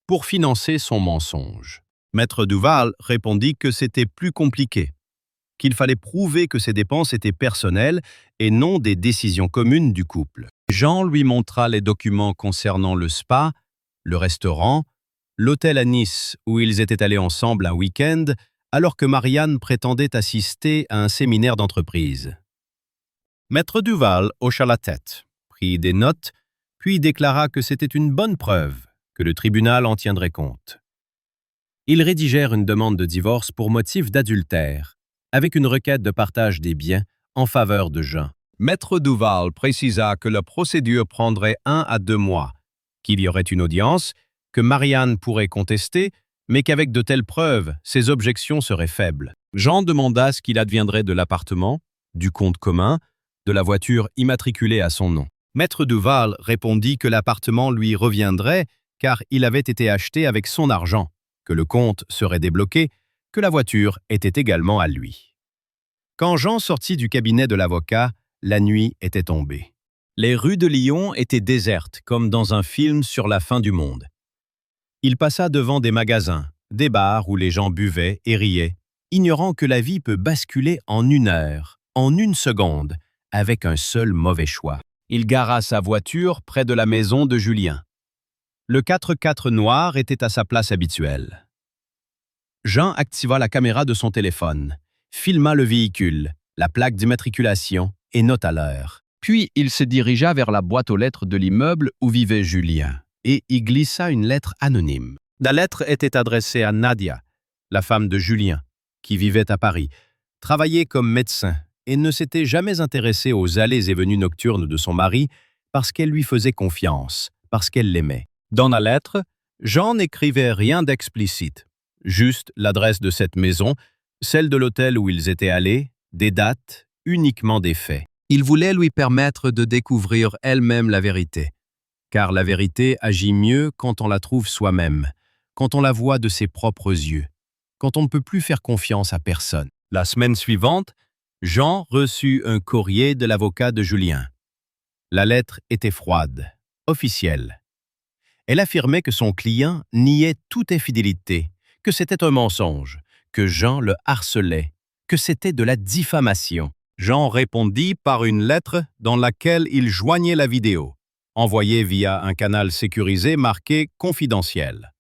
A: pour financer son mensonge. Maître Duval répondit que c'était plus compliqué, qu'il fallait prouver que ces dépenses étaient personnelles et non des décisions communes du couple. Jean lui montra les documents concernant le spa, le restaurant, l'hôtel à Nice où ils étaient allés ensemble un week-end, alors que Marianne prétendait assister à un séminaire d'entreprise. Maître Duval hocha la tête, prit des notes, puis déclara que c'était une bonne preuve, que le tribunal en tiendrait compte. Ils rédigèrent une demande de divorce pour motif d'adultère, avec une requête de partage des biens en faveur de Jean. Maître Duval précisa que la procédure prendrait 1 à 2 mois, qu'il y aurait une audience, que Marianne pourrait contester, mais qu'avec de telles preuves, ses objections seraient faibles. Jean demanda ce qu'il adviendrait de l'appartement, du compte commun, de la voiture immatriculée à son nom. Maître Duval répondit que l'appartement lui reviendrait car il avait été acheté avec son argent, que le compte serait débloqué, que la voiture était également à lui. Quand Jean sortit du cabinet de l'avocat, la nuit était tombée. Les rues de Lyon étaient désertes, comme dans un film sur la fin du monde. Il passa devant des magasins, des bars où les gens buvaient et riaient, ignorant que la vie peut basculer en 1 heure, en 1 seconde, avec un seul mauvais choix. Il gara sa voiture près de la maison de Julien. Le 4x4 noir était à sa place habituelle. Jean activa la caméra de son téléphone, filma le véhicule, la plaque d'immatriculation et nota l'heure. Puis il se dirigea vers la boîte aux lettres de l'immeuble où vivait Julien et y glissa une lettre anonyme. La lettre était adressée à Nadia, la femme de Julien, qui vivait à Paris, travaillait comme médecin et ne s'était jamais intéressée aux allées et venues nocturnes de son mari parce qu'elle lui faisait confiance, parce qu'elle l'aimait. Dans la lettre, Jean n'écrivait rien d'explicite, juste l'adresse de cette maison, celle de l'hôtel où ils étaient allés, des dates, uniquement des faits. Il voulait lui permettre de découvrir elle-même la vérité, car la vérité agit mieux quand on la trouve soi-même, quand on la voit de ses propres yeux, quand on ne peut plus faire confiance à personne. La semaine suivante, Jean reçut un courrier de l'avocat de Julien. La lettre était froide, officielle. Elle affirmait que son client niait toute infidélité, que c'était un mensonge, que Jean le harcelait, que c'était de la diffamation. Jean répondit par une lettre dans laquelle il joignait la vidéo, envoyée via un canal sécurisé marqué « Confidentiel ».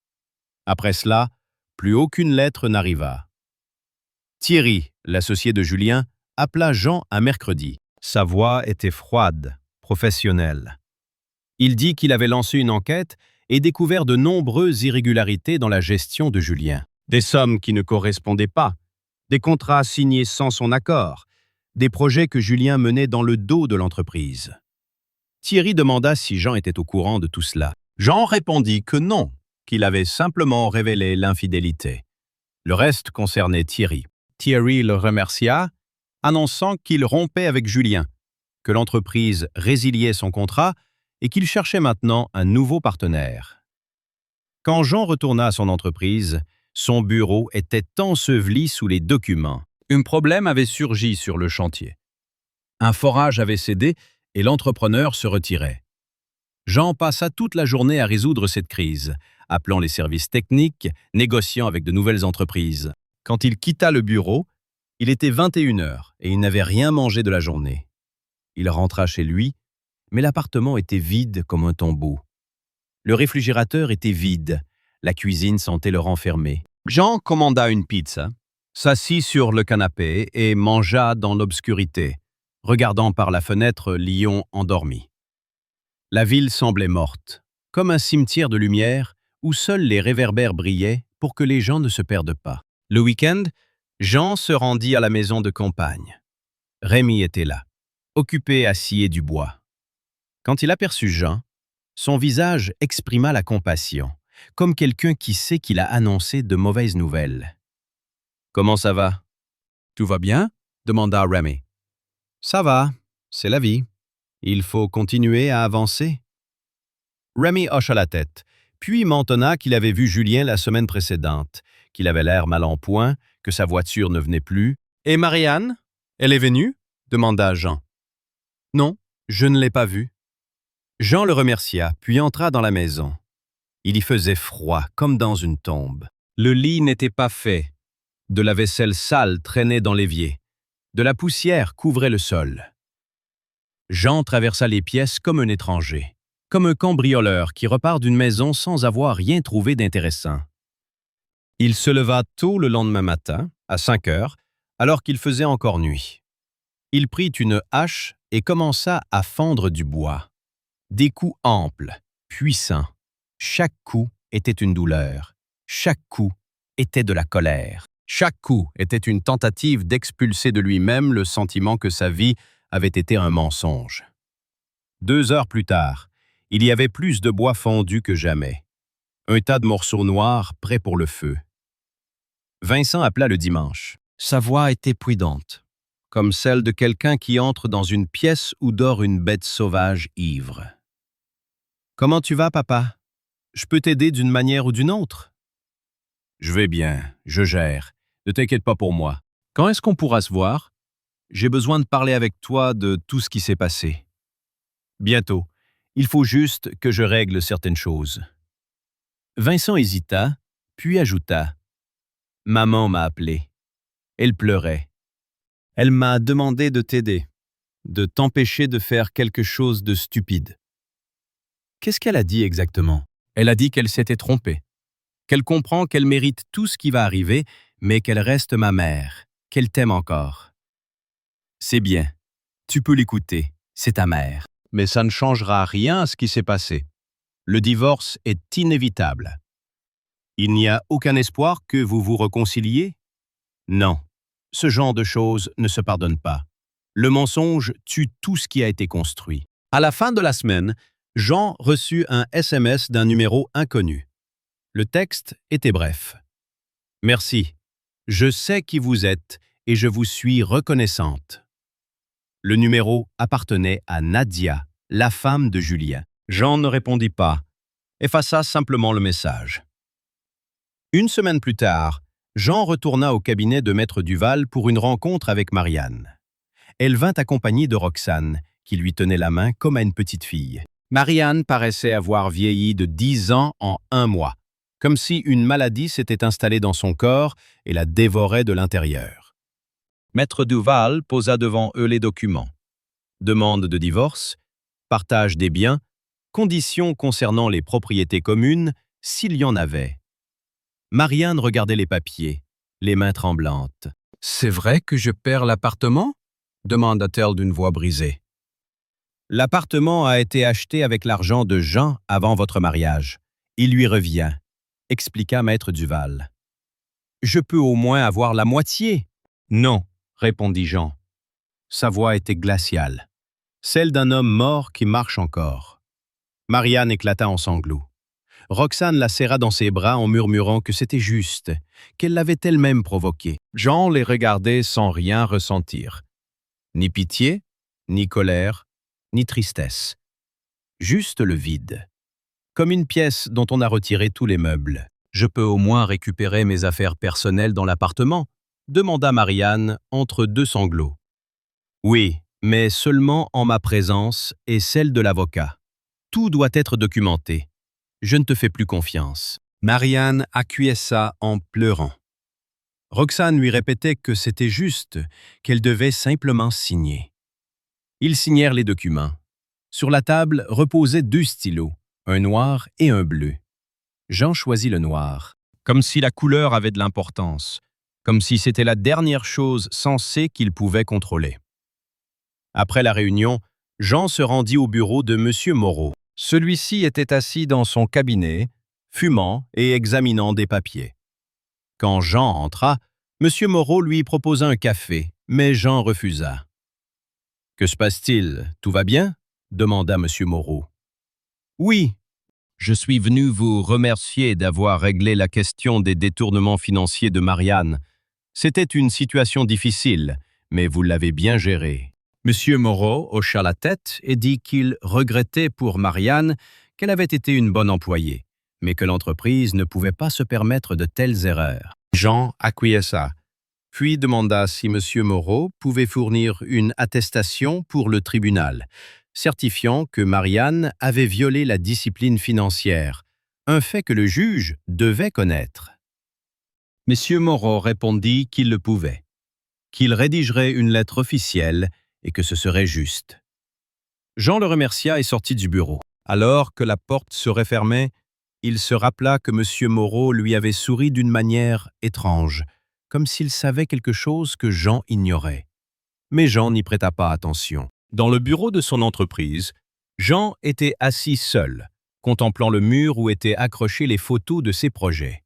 A: Après cela, plus aucune lettre n'arriva. Thierry, l'associé de Julien, appela Jean un mercredi. Sa voix était froide, professionnelle. Il dit qu'il avait lancé une enquête et découvert de nombreuses irrégularités dans la gestion de Julien. Des sommes qui ne correspondaient pas, des contrats signés sans son accord, des projets que Julien menait dans le dos de l'entreprise. Thierry demanda si Jean était au courant de tout cela. Jean répondit que non, qu'il avait simplement révélé l'infidélité. Le reste concernait Thierry. Thierry le remercia, annonçant qu'il rompait avec Julien, que l'entreprise résiliait son contrat et qu'il cherchait maintenant un nouveau partenaire. Quand Jean retourna à son entreprise, son bureau était enseveli sous les documents. Un problème avait surgi sur le chantier. Un forage avait cédé et l'entrepreneur se retirait. Jean passa toute la journée à résoudre cette crise, appelant les services techniques, négociant avec de nouvelles entreprises. Quand il quitta le bureau, il était 21 heures et il n'avait rien mangé de la journée. Il rentra chez lui, mais l'appartement était vide comme un tombeau. Le réfrigérateur était vide, la cuisine sentait le renfermer. Jean commanda une pizza, s'assit sur le canapé et mangea dans l'obscurité, regardant par la fenêtre Lyon endormi. La ville semblait morte, comme un cimetière de lumière où seuls les réverbères brillaient pour que les gens ne se perdent pas. Le week-end, Jean se rendit à la maison de campagne. Rémi était là, occupé à scier du bois. Quand il aperçut Jean, son visage exprima la compassion, comme quelqu'un qui sait qu'il a annoncé de mauvaises nouvelles. « Comment ça va? »« Tout va bien ?» demanda Rémi. « Ça va, c'est la vie. Il faut continuer à avancer. » Rémi hocha la tête, puis mentonna qu'il avait vu Julien la semaine précédente, qu'il avait l'air mal en point, que sa voiture ne venait plus. « Et Marianne? Elle est venue ?» demanda Jean. « Non, je ne l'ai pas vue. » Jean le remercia, puis entra dans la maison. Il y faisait froid, comme dans une tombe. Le lit n'était pas fait. De la vaisselle sale traînait dans l'évier. De la poussière couvrait le sol. Jean traversa les pièces comme un étranger, comme un cambrioleur qui repart d'une maison sans avoir rien trouvé d'intéressant. Il se leva tôt le lendemain matin, à 5 heures, alors qu'il faisait encore nuit. Il prit une hache et commença à fendre du bois. Des coups amples, puissants. Chaque coup était une douleur. Chaque coup était de la colère. Chaque coup était une tentative d'expulser de lui-même le sentiment que sa vie avait été un mensonge. 2 heures plus tard, il y avait plus de bois fondu que jamais. Un tas de morceaux noirs prêts pour le feu. Vincent appela le dimanche. Sa voix était prudente, comme celle de quelqu'un qui entre dans une pièce où dort une bête sauvage ivre. « Comment tu vas, papa? Je peux t'aider d'une manière ou d'une autre? »« Je vais bien, je gère. Ne t'inquiète pas pour moi. Quand est-ce qu'on pourra se voir? J'ai besoin de parler avec toi de tout ce qui s'est passé. »« Bientôt. Il faut juste que je règle certaines choses. » Vincent hésita, puis ajouta. « Maman m'a appelé. Elle pleurait. Elle m'a demandé de t'aider, de t'empêcher de faire quelque chose de stupide. » Qu'est-ce qu'elle a dit exactement? Elle a dit qu'elle s'était trompée, qu'elle comprend qu'elle mérite tout ce qui va arriver, mais qu'elle reste ma mère, qu'elle t'aime encore. C'est bien, tu peux l'écouter, c'est ta mère. Mais ça ne changera rien à ce qui s'est passé. Le divorce est inévitable. Il n'y a aucun espoir que vous vous réconciliez? Non, ce genre de choses ne se pardonne pas. Le mensonge tue tout ce qui a été construit. À la fin de la semaine, Jean reçut un SMS d'un numéro inconnu. Le texte était bref. « Merci. Je sais qui vous êtes et je vous suis reconnaissante. » Le numéro appartenait à Nadia, la femme de Julien. Jean ne répondit pas, effaça simplement le message. Une semaine plus tard, Jean retourna au cabinet de Maître Duval pour une rencontre avec Marianne. Elle vint accompagnée de Roxane, qui lui tenait la main comme à une petite fille. Marianne paraissait avoir vieilli de 10 ans en 1 mois, comme si une maladie s'était installée dans son corps et la dévorait de l'intérieur. Maître Duval posa devant eux les documents. Demande de divorce, partage des biens, conditions concernant les propriétés communes, s'il y en avait. Marianne regardait les papiers, les mains tremblantes. « C'est vrai que je perds l'appartement ?» demanda-t-elle d'une voix brisée. « L'appartement a été acheté avec l'argent de Jean avant votre mariage. Il lui revient, » expliqua Maître Duval. « Je peux au moins avoir la moitié. »« Non, » répondit Jean. Sa voix était glaciale, celle d'un homme mort qui marche encore. Marianne éclata en sanglots. Roxane la serra dans ses bras en murmurant que c'était juste, qu'elle l'avait elle-même provoqué. Jean les regardait sans rien ressentir. Ni pitié, ni colère, ni tristesse. Juste le vide. Comme une pièce dont on a retiré tous les meubles. « Je peux au moins récupérer mes affaires personnelles dans l'appartement ?» demanda Marianne entre 2 sanglots. « Oui, mais seulement en ma présence et celle de l'avocat. Tout doit être documenté. Je ne te fais plus confiance. » Marianne acquiesça en pleurant. Roxane lui répétait que c'était juste, qu'elle devait simplement signer. Ils signèrent les documents. Sur la table reposaient 2 stylos, un noir et un bleu. Jean choisit le noir. Comme si la couleur avait de l'importance, comme si c'était la dernière chose sensée qu'il pouvait contrôler. Après la réunion, Jean se rendit au bureau de M. Moreau. Celui-ci était assis dans son cabinet, fumant et examinant des papiers. Quand Jean entra, M. Moreau lui proposa un café, mais Jean refusa. « Que se passe-t-il? Tout va bien ?» demanda M. Moreau. « Oui, je suis venu vous remercier d'avoir réglé la question des détournements financiers de Marianne. C'était une situation difficile, mais vous l'avez bien gérée. » M. Moreau hocha la tête et dit qu'il regrettait pour Marianne qu'elle avait été une bonne employée, mais que l'entreprise ne pouvait pas se permettre de telles erreurs. Jean acquiesça, puis demanda si M. Moreau pouvait fournir une attestation pour le tribunal, certifiant que Marianne avait violé la discipline financière, un fait que le juge devait connaître. M. Moreau répondit qu'il le pouvait, qu'il rédigerait une lettre officielle et que ce serait juste. Jean le remercia et sortit du bureau. Alors que la porte se refermait, il se rappela que M. Moreau lui avait souri d'une manière étrange, comme s'il savait quelque chose que Jean ignorait. Mais Jean n'y prêta pas attention. Dans le bureau de son entreprise, Jean était assis seul, contemplant le mur où étaient accrochées les photos de ses projets.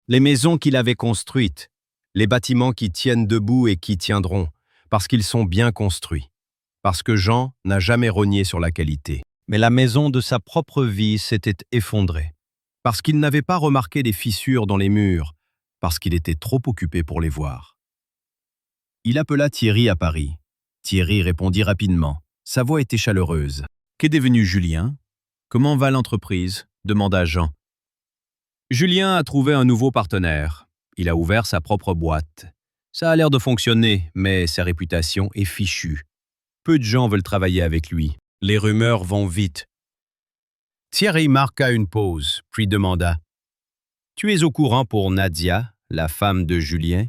A: Les maisons qu'il avait construites, les bâtiments qui tiennent debout et qui tiendront, parce qu'ils sont bien construits, parce que Jean n'a jamais rogné sur la qualité. Mais la maison de sa propre vie s'était effondrée, parce qu'il n'avait pas remarqué les fissures dans les murs, parce qu'il était trop occupé pour les voir. Il appela Thierry à Paris. Thierry répondit rapidement. Sa voix était chaleureuse. « Qu'est devenu Julien? Comment va l'entreprise » demanda Jean. Julien a trouvé un nouveau partenaire. Il a ouvert sa propre boîte. Ça a l'air de fonctionner, mais sa réputation est fichue. Peu de gens veulent travailler avec lui. Les rumeurs vont vite. Thierry marqua une pause, puis demanda « Tu es au courant pour Nadia, la femme de Julien?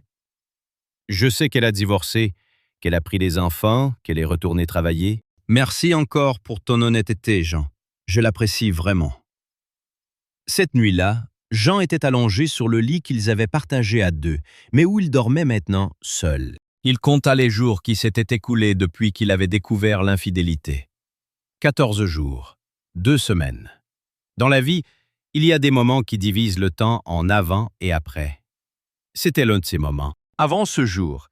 A: Je sais qu'elle a divorcé, qu'elle a pris des enfants, qu'elle est retournée travailler. Merci encore pour ton honnêteté, Jean. Je l'apprécie vraiment. » Cette nuit-là, Jean était allongé sur le lit qu'ils avaient partagé à 2, mais où il dormait maintenant seul. Il compta les jours qui s'étaient écoulés depuis qu'il avait découvert l'infidélité. 14 jours, 2 semaines. Dans la vie, il y a des moments qui divisent le temps en avant et après. C'était l'un de ces moments. Avant ce jour,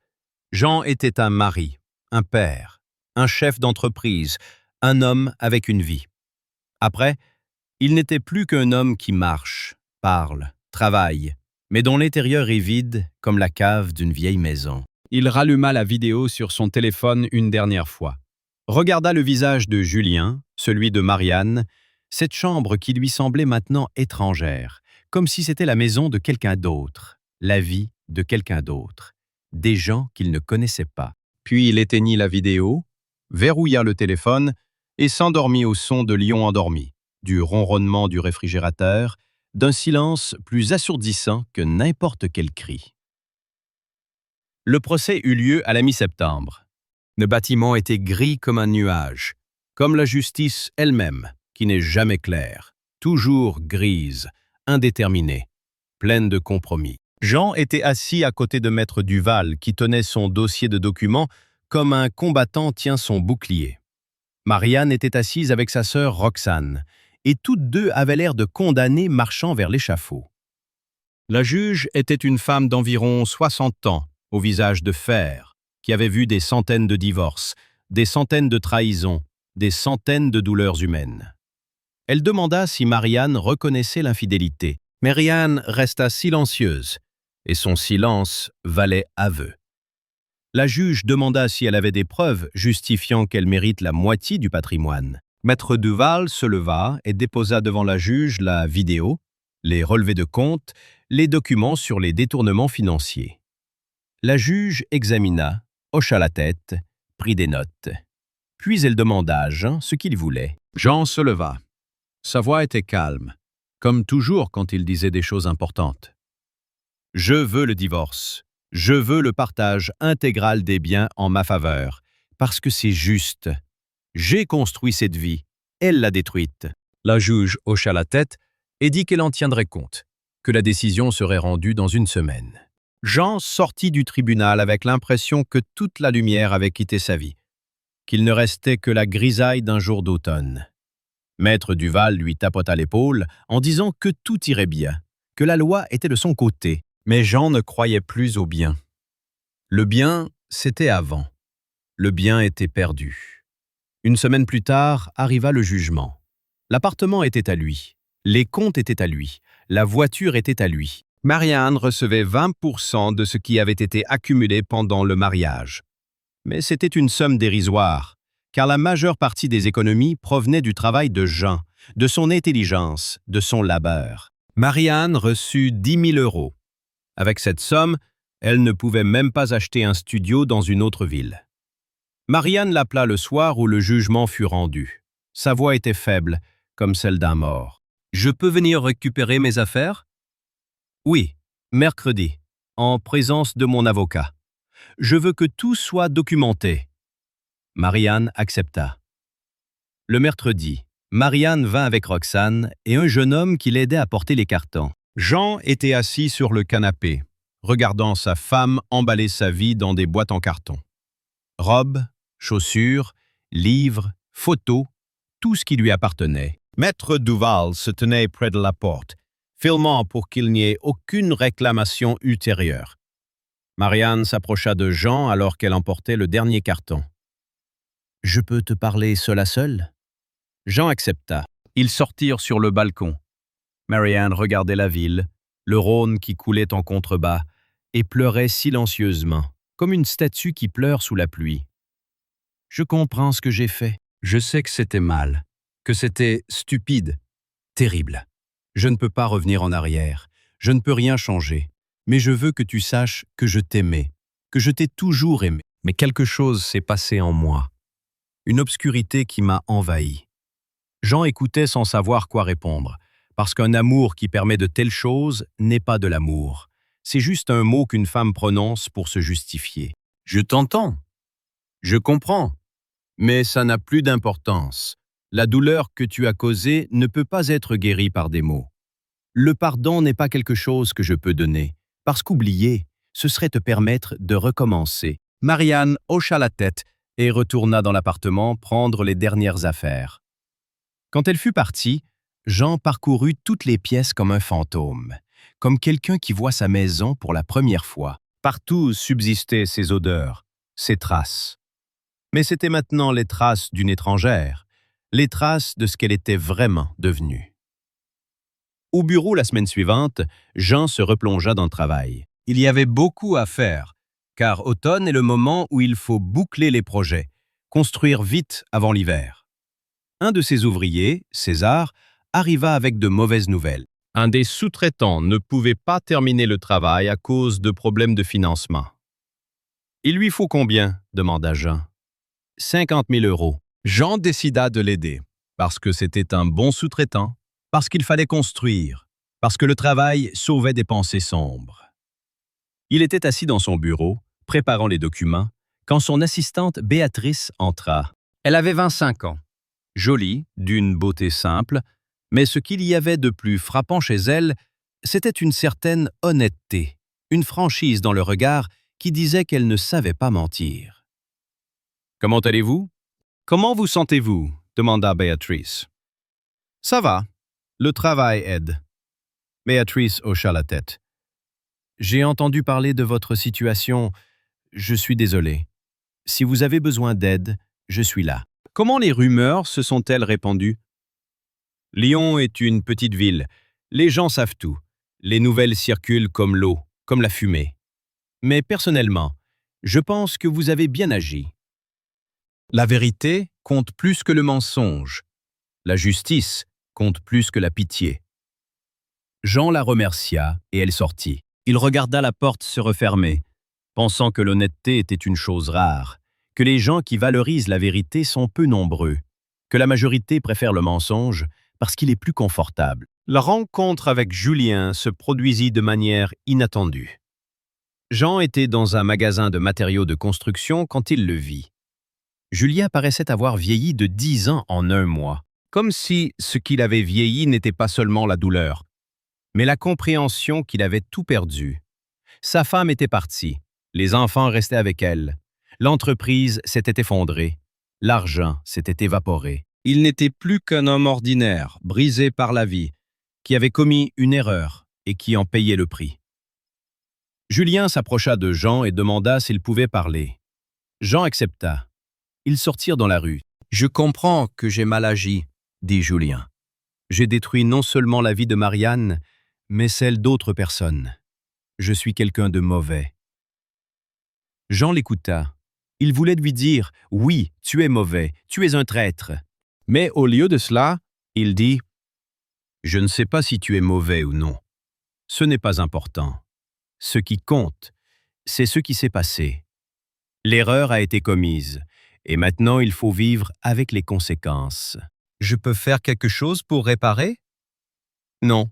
A: Jean était un mari, un père, un chef d'entreprise, un homme avec une vie. Après, il n'était plus qu'un homme qui marche, parle, travaille, mais dont l'intérieur est vide comme la cave d'une vieille maison. Il ralluma la vidéo sur son téléphone une dernière fois. Regarda le visage de Julien, celui de Marianne, cette chambre qui lui semblait maintenant étrangère, comme si c'était la maison de quelqu'un d'autre, la vie de quelqu'un d'autre, des gens qu'il ne connaissait pas. Puis il éteignit la vidéo, verrouilla le téléphone et s'endormit au son de lions endormis, du ronronnement du réfrigérateur, d'un silence plus assourdissant que n'importe quel cri. Le procès eut lieu à la mi-septembre. Le bâtiment était gris comme un nuage, comme la justice elle-même, qui n'est jamais claire, toujours grise, indéterminée, pleine de compromis. Jean était assis à côté de Maître Duval, qui tenait son dossier de documents comme un combattant tient son bouclier. Marianne était assise avec sa sœur Roxane, et toutes deux avaient l'air de condamnés marchant vers l'échafaud. La juge était une femme d'environ 60 ans, au visage de fer, qui avait vu des centaines de divorces, des centaines de trahisons, des centaines de douleurs humaines. Elle demanda si Marianne reconnaissait l'infidélité, mais Marianne resta silencieuse, et son silence valait aveu. La juge demanda si elle avait des preuves justifiant qu'elle mérite la moitié du patrimoine. Maître Duval se leva et déposa devant la juge la vidéo, les relevés de compte, les documents sur les détournements financiers. La juge examina, hocha la tête, prit des notes. Puis elle demanda à Jean ce qu'il voulait.
B: Jean se leva. Sa voix était calme, comme toujours quand il disait des choses importantes.
A: Je veux le divorce. Je veux le partage intégral des biens en ma faveur, parce que c'est juste. J'ai construit cette vie, elle l'a détruite.
B: La juge hocha la tête et dit qu'elle en tiendrait compte, que la décision serait rendue dans une semaine.
A: Jean sortit du tribunal avec l'impression que toute la lumière avait quitté sa vie, qu'il ne restait que la grisaille d'un jour d'automne. Maître Duval lui tapota l'épaule en disant que tout irait bien, que la loi était de son côté. Mais Jean ne croyait plus au bien. Le bien, c'était avant. Le bien était perdu. Une semaine plus tard, arriva le jugement. L'appartement était à lui, les comptes étaient à lui, la voiture était à lui. Marianne recevait 20% de ce qui avait été accumulé pendant le mariage. Mais c'était une somme dérisoire, car la majeure partie des économies provenait du travail de Jean, de son intelligence, de son labeur. Marianne reçut 10 000 euros. Avec cette somme, elle ne pouvait même pas acheter un studio dans une autre ville. Marianne l'appela le soir où le jugement fut rendu. Sa voix était faible, comme celle d'un mort. « Je peux venir récupérer mes affaires ?»« Oui, mercredi, en présence de mon avocat. Je veux que tout soit documenté. » Marianne accepta. Le mercredi, Marianne vint avec Roxane et un jeune homme qui l'aidait à porter les cartons. Jean était assis sur le canapé, regardant sa femme emballer sa vie dans des boîtes en carton. Robes, chaussures, livres, photos, tout ce qui lui appartenait. Maître Duval se tenait près de la porte, filmant pour qu'il n'y ait aucune réclamation ultérieure. Marianne s'approcha de Jean alors qu'elle emportait le dernier carton. « Je peux te parler seul à seul ?» Jean accepta. Ils sortirent sur le balcon. Marianne regardait la ville, le Rhône qui coulait en contrebas, et pleurait silencieusement, comme une statue qui pleure sous la pluie. « Je comprends ce que j'ai fait. Je sais que c'était mal, que c'était stupide, terrible. Je ne peux pas revenir en arrière, je ne peux rien changer, mais je veux que tu saches que je t'aimais, que je t'ai toujours aimé. Mais quelque chose s'est passé en moi, une obscurité qui m'a envahi. » Jean écoutait sans savoir quoi répondre, parce qu'un amour qui permet de telles choses n'est pas de l'amour. C'est juste un mot qu'une femme prononce pour se justifier. « Je t'entends. Je comprends. Mais ça n'a plus d'importance. La douleur que tu as causée ne peut pas être guérie par des mots. Le pardon n'est pas quelque chose que je peux donner, parce qu'oublier, ce serait te permettre de recommencer. » Marianne hocha la tête et retourna dans l'appartement prendre les dernières affaires. Quand elle fut partie, Jean parcourut toutes les pièces comme un fantôme, comme quelqu'un qui voit sa maison pour la première fois. Partout subsistaient ses odeurs, ses traces. Mais c'était maintenant les traces d'une étrangère, les traces de ce qu'elle était vraiment devenue. Au bureau la semaine suivante, Jean se replongea dans le travail. Il y avait beaucoup à faire, car automne est le moment où il faut boucler les projets, construire vite avant l'hiver. Un de ses ouvriers, César, arriva avec de mauvaises nouvelles. Un des sous-traitants ne pouvait pas terminer le travail à cause de problèmes de financement. « Il lui faut combien ?» demanda Jean. « 50 000 euros. » Jean décida de l'aider, parce que c'était un bon sous-traitant, parce qu'il fallait construire, parce que le travail sauvait des pensées sombres. Il était assis dans son bureau, préparant les documents, quand son assistante Béatrice entra. Elle avait 25 ans, jolie, d'une beauté simple, mais ce qu'il y avait de plus frappant chez elle, c'était une certaine honnêteté, une franchise dans le regard qui disait qu'elle ne savait pas mentir. « Comment allez-vous? Comment vous sentez-vous? » demanda Béatrice. « Ça va, le travail aide. » Béatrice hocha la tête. « J'ai entendu parler de votre situation. Je suis désolée. Si vous avez besoin d'aide, je suis là. » Comment les rumeurs se sont-elles répandues? Lyon est une petite ville. Les gens savent tout. Les nouvelles circulent comme l'eau, comme la fumée. Mais personnellement, je pense que vous avez bien agi. La vérité compte plus que le mensonge. La justice compte plus que la pitié. Jean la remercia et elle sortit. Il regarda la porte se refermer, pensant que l'honnêteté était une chose rare, que les gens qui valorisent la vérité sont peu nombreux, que la majorité préfère le mensonge parce qu'il est plus confortable. La rencontre avec Julien se produisit de manière inattendue. Jean était dans un magasin de matériaux de construction quand il le vit. Julien paraissait avoir vieilli de 10 ans en un mois, comme si ce qu'il avait vieilli n'était pas seulement la douleur, mais la compréhension qu'il avait tout perdu. Sa femme était partie, les enfants restaient avec elle, l'entreprise s'était effondrée, l'argent s'était évaporé. Il n'était plus qu'un homme ordinaire, brisé par la vie, qui avait commis une erreur et qui en payait le prix. Julien s'approcha de Jean et demanda s'il pouvait parler. Jean accepta. Ils sortirent dans la rue. « Je comprends que j'ai mal agi, » dit Julien. « J'ai détruit non seulement la vie de Marianne, mais celle d'autres personnes. Je suis quelqu'un de mauvais. » Jean l'écouta. Il voulait lui dire « Oui, tu es mauvais, tu es un traître. » Mais au lieu de cela, il dit « Je ne sais pas si tu es mauvais ou non. Ce n'est pas important. Ce qui compte, c'est ce qui s'est passé. L'erreur a été commise, et maintenant il faut vivre avec les conséquences. Je peux faire quelque chose pour réparer? Non,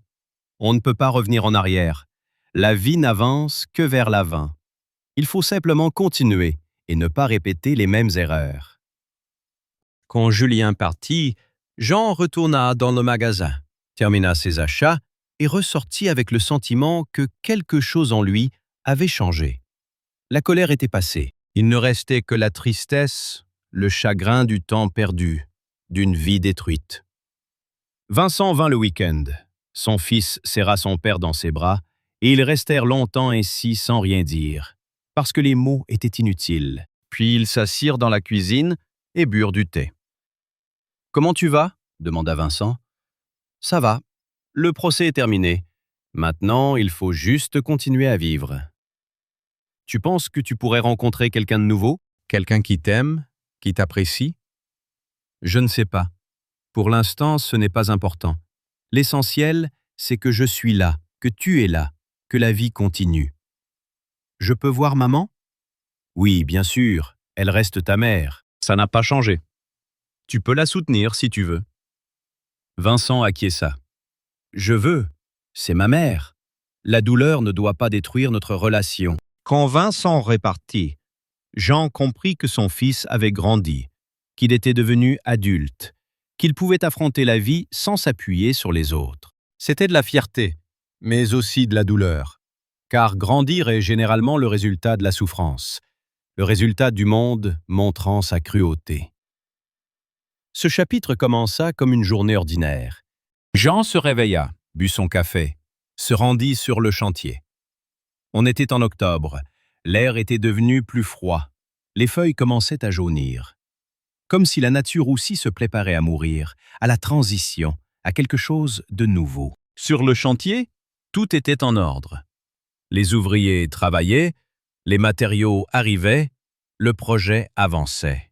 A: on ne peut pas revenir en arrière. La vie n'avance que vers l'avant. Il faut simplement continuer et ne pas répéter les mêmes erreurs. » Quand Julien partit, Jean retourna dans le magasin, termina ses achats et ressortit avec le sentiment que quelque chose en lui avait changé. La colère était passée. Il ne restait que la tristesse, le chagrin du temps perdu, d'une vie détruite. Vincent vint le week-end. Son fils serra son père dans ses bras et ils restèrent longtemps ainsi sans rien dire, parce que les mots étaient inutiles. Puis ils s'assirent dans la cuisine et burent du thé. « Comment tu vas » demanda Vincent. « Ça va. Le procès est terminé. Maintenant, il faut juste continuer à vivre. » « Tu penses que tu pourrais rencontrer quelqu'un de nouveau? Quelqu'un qui t'aime, qui t'apprécie? » « Je ne sais pas. Pour l'instant, ce n'est pas important. L'essentiel, c'est que je suis là, que tu es là, que la vie continue. » « Je peux voir maman? » « Oui, bien sûr. Elle reste ta mère. Ça n'a pas changé. Tu peux la soutenir si tu veux. » Vincent acquiesça. « Je veux. C'est ma mère. La douleur ne doit pas détruire notre relation. » Quand Vincent repartit, Jean comprit que son fils avait grandi, qu'il était devenu adulte, qu'il pouvait affronter la vie sans s'appuyer sur les autres. C'était de la fierté, mais aussi de la douleur, car grandir est généralement le résultat de la souffrance, le résultat du monde montrant sa cruauté. Ce chapitre commença comme une journée ordinaire. Jean se réveilla, but son café, se rendit sur le chantier. On était en octobre, l'air était devenu plus froid, les feuilles commençaient à jaunir. Comme si la nature aussi se préparait à mourir, à la transition, à quelque chose de nouveau. Sur le chantier, tout était en ordre. Les ouvriers travaillaient, les matériaux arrivaient, le projet avançait.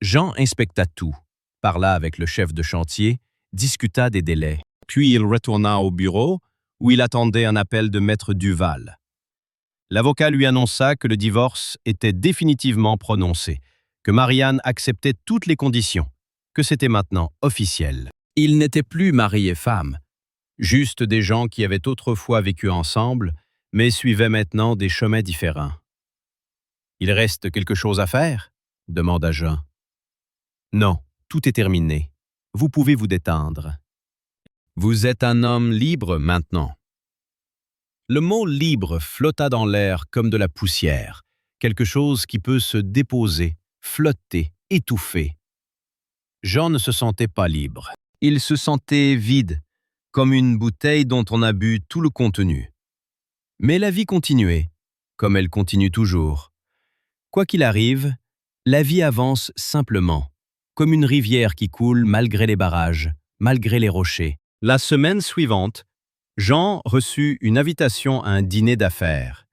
A: Jean inspecta tout, parla avec le chef de chantier, discuta des délais. Puis il retourna au bureau, où il attendait un appel de maître Duval. L'avocat lui annonça que le divorce était définitivement prononcé, que Marianne acceptait toutes les conditions, que c'était maintenant officiel. Ils n'étaient plus mari et femme, juste des gens qui avaient autrefois vécu ensemble, mais suivaient maintenant des chemins différents. « Il reste quelque chose à faire » demanda Jean. « Non, tout est terminé. Vous pouvez vous détendre. Vous êtes un homme libre maintenant. » Le mot « libre » flotta dans l'air comme de la poussière, quelque chose qui peut se déposer, flotter, étouffer. Jean ne se sentait pas libre. Il se sentait vide, comme une bouteille dont on a bu tout le contenu. Mais la vie continuait, comme elle continue toujours. Quoi qu'il arrive, la vie avance simplement, comme une rivière qui coule malgré les barrages, malgré les rochers. La semaine suivante, Jean reçut une invitation à un dîner d'affaires.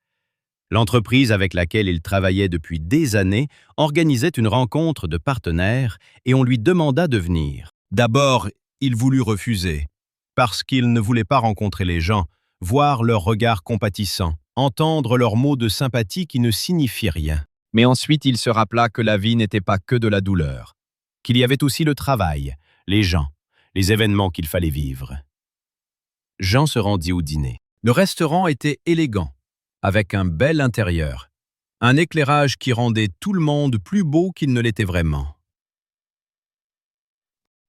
A: L'entreprise avec laquelle il travaillait depuis des années organisait une rencontre de partenaires et on lui demanda de venir. D'abord, il voulut refuser, parce qu'il ne voulait pas rencontrer les gens, voir leurs regards compatissants, entendre leurs mots de sympathie qui ne signifient rien. Mais ensuite, il se rappela que la vie n'était pas que de la douleur. qu'il y avait aussi le travail, les gens, les événements qu'il fallait vivre. Jean se rendit au dîner. Le restaurant était élégant, avec un bel intérieur, un éclairage qui rendait tout le monde plus beau qu'il ne l'était vraiment.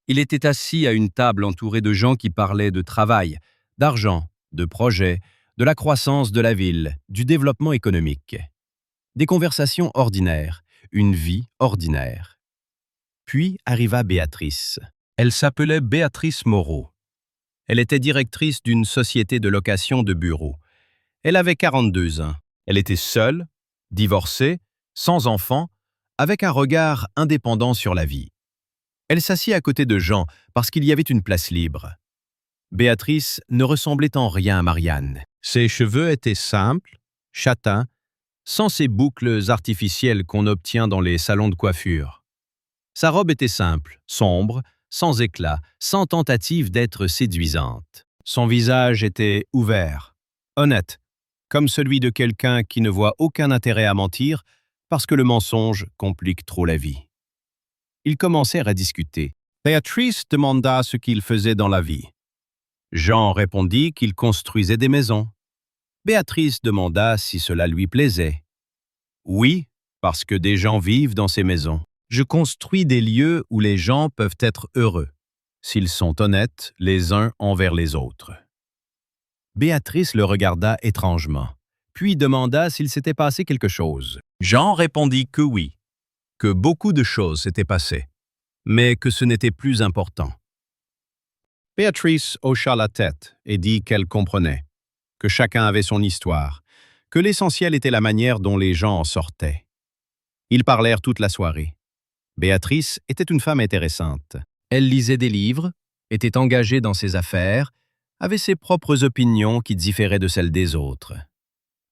A: Il était assis à une table entouré de gens qui parlaient de travail, d'argent, de projets, de la croissance de la ville, du développement économique. Des conversations ordinaires, une vie ordinaire. Puis arriva Béatrice. Elle s'appelait Béatrice Moreau. Elle était directrice d'une société de location de bureaux. Elle avait 42 ans. Elle était seule, divorcée, sans enfant, avec un regard indépendant sur la vie. Elle s'assit à côté de Jean parce qu'il y avait une place libre. Béatrice ne ressemblait en rien à Marianne. Ses cheveux étaient simples, châtains, sans ces boucles artificielles qu'on obtient dans les salons de coiffure. Sa robe était simple, sombre, sans éclat, sans tentative d'être séduisante. Son visage était ouvert, honnête, comme celui de quelqu'un qui ne voit aucun intérêt à mentir parce que le mensonge complique trop la vie. Ils commencèrent à discuter. Béatrice demanda ce qu'il faisait dans la vie. Jean répondit qu'il construisait des maisons. Béatrice demanda si cela lui plaisait. Oui, parce que des gens vivent dans ces maisons. Je construis des lieux où les gens peuvent être heureux, s'ils sont honnêtes les uns envers les autres. Béatrice le regarda étrangement, puis demanda s'il s'était passé quelque chose. Jean répondit que oui, que beaucoup de choses s'étaient passées, mais que ce n'était plus important. Béatrice hocha la tête et dit qu'elle comprenait, que chacun avait son histoire, que l'essentiel était la manière dont les gens en sortaient. Ils parlèrent toute la soirée. Béatrice était une femme intéressante. Elle lisait des livres, était engagée dans ses affaires, avait ses propres opinions qui différaient de celles des autres.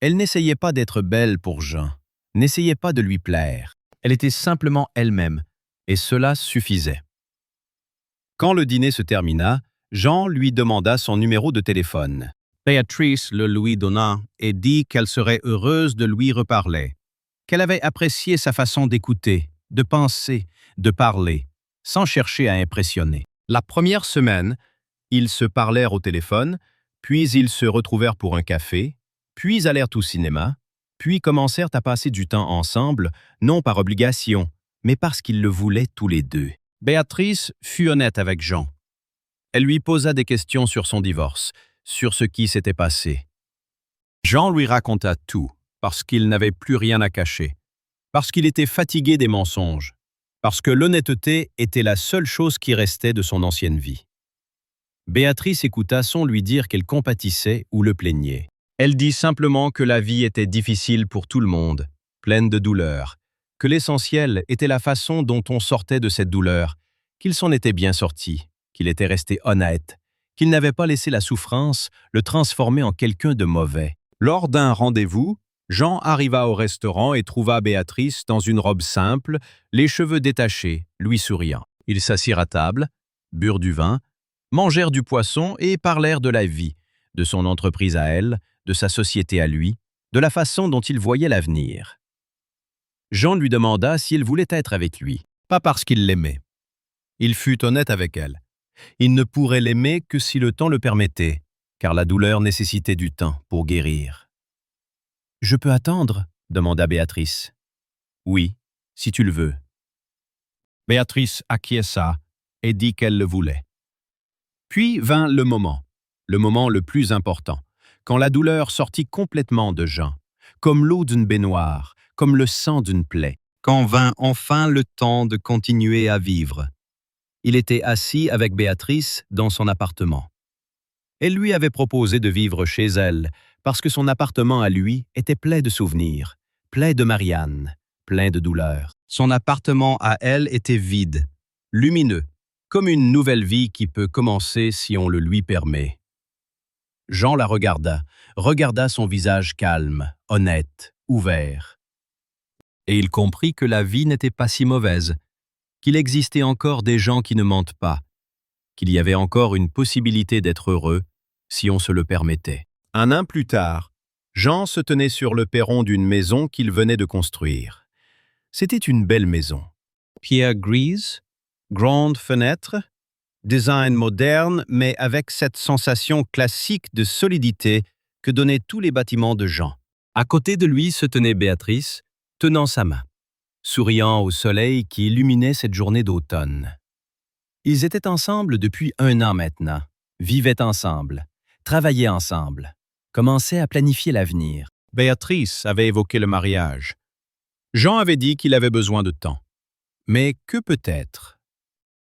A: Elle n'essayait pas d'être belle pour Jean, n'essayait pas de lui plaire. Elle était simplement elle-même, et cela suffisait. Quand le dîner se termina, Jean lui demanda son numéro de téléphone. Béatrice le lui donna et dit qu'elle serait heureuse de lui reparler, qu'elle avait apprécié sa façon d'écouter, de penser, de parler, sans chercher à impressionner. La première semaine, ils se parlèrent au téléphone, puis ils se retrouvèrent pour un café, puis allèrent au cinéma, puis commencèrent à passer du temps ensemble, non par obligation, mais parce qu'ils le voulaient tous les deux. Béatrice fut honnête avec Jean. Elle lui posa des questions sur son divorce, sur ce qui s'était passé. Jean lui raconta tout, parce qu'il n'avait plus rien à cacher, parce qu'il était fatigué des mensonges, parce que l'honnêteté était la seule chose qui restait de son ancienne vie. Béatrice écouta sans lui dire qu'elle compatissait ou le plaignait. Elle dit simplement que la vie était difficile pour tout le monde, pleine de douleurs, que l'essentiel était la façon dont on sortait de cette douleur, qu'il s'en était bien sorti, qu'il était resté honnête, qu'il n'avait pas laissé la souffrance le transformer en quelqu'un de mauvais. Lors d'un rendez-vous, Jean arriva au restaurant et trouva Béatrice dans une robe simple, les cheveux détachés, lui souriant. Ils s'assirent à table, burent du vin, mangèrent du poisson et parlèrent de la vie, de son entreprise à elle, de sa société à lui, de la façon dont il voyait l'avenir. Jean lui demanda si elle voulait être avec lui, pas parce qu'il l'aimait. Il fut honnête avec elle. Il ne pourrait l'aimer que si le temps le permettait, car la douleur nécessitait du temps pour guérir. « Je peux attendre ?» demanda Béatrice. « Oui, si tu le veux. » Béatrice acquiesça et dit qu'elle le voulait. Puis vint le moment le plus important, quand la douleur sortit complètement de Jean, comme l'eau d'une baignoire, comme le sang d'une plaie, quand vint enfin le temps de continuer à vivre. Il était assis avec Béatrice dans son appartement. Elle lui avait proposé de vivre chez elle, parce que son appartement à lui était plein de souvenirs, plein de Marianne, plein de douleurs. Son appartement à elle était vide, lumineux, comme une nouvelle vie qui peut commencer si on le lui permet. Jean la regarda son visage calme, honnête, ouvert. Et il comprit que la vie n'était pas si mauvaise, qu'il existait encore des gens qui ne mentent pas, qu'il y avait encore une possibilité d'être heureux si on se le permettait. Un an plus tard, Jean se tenait sur le perron d'une maison qu'il venait de construire. C'était une belle maison. Pierre grise,
B: Grandes fenêtres, design moderne, mais avec cette sensation classique de solidité que donnaient tous les bâtiments de Jean.
A: À côté de lui se tenait Béatrice, tenant sa main, souriant au soleil qui illuminait cette journée d'automne. Ils étaient ensemble depuis 1 an maintenant, vivaient ensemble, travaillaient ensemble, commençaient à planifier l'avenir.
B: Béatrice avait évoqué le mariage. Jean avait dit qu'il avait besoin de temps. Mais que peut-être?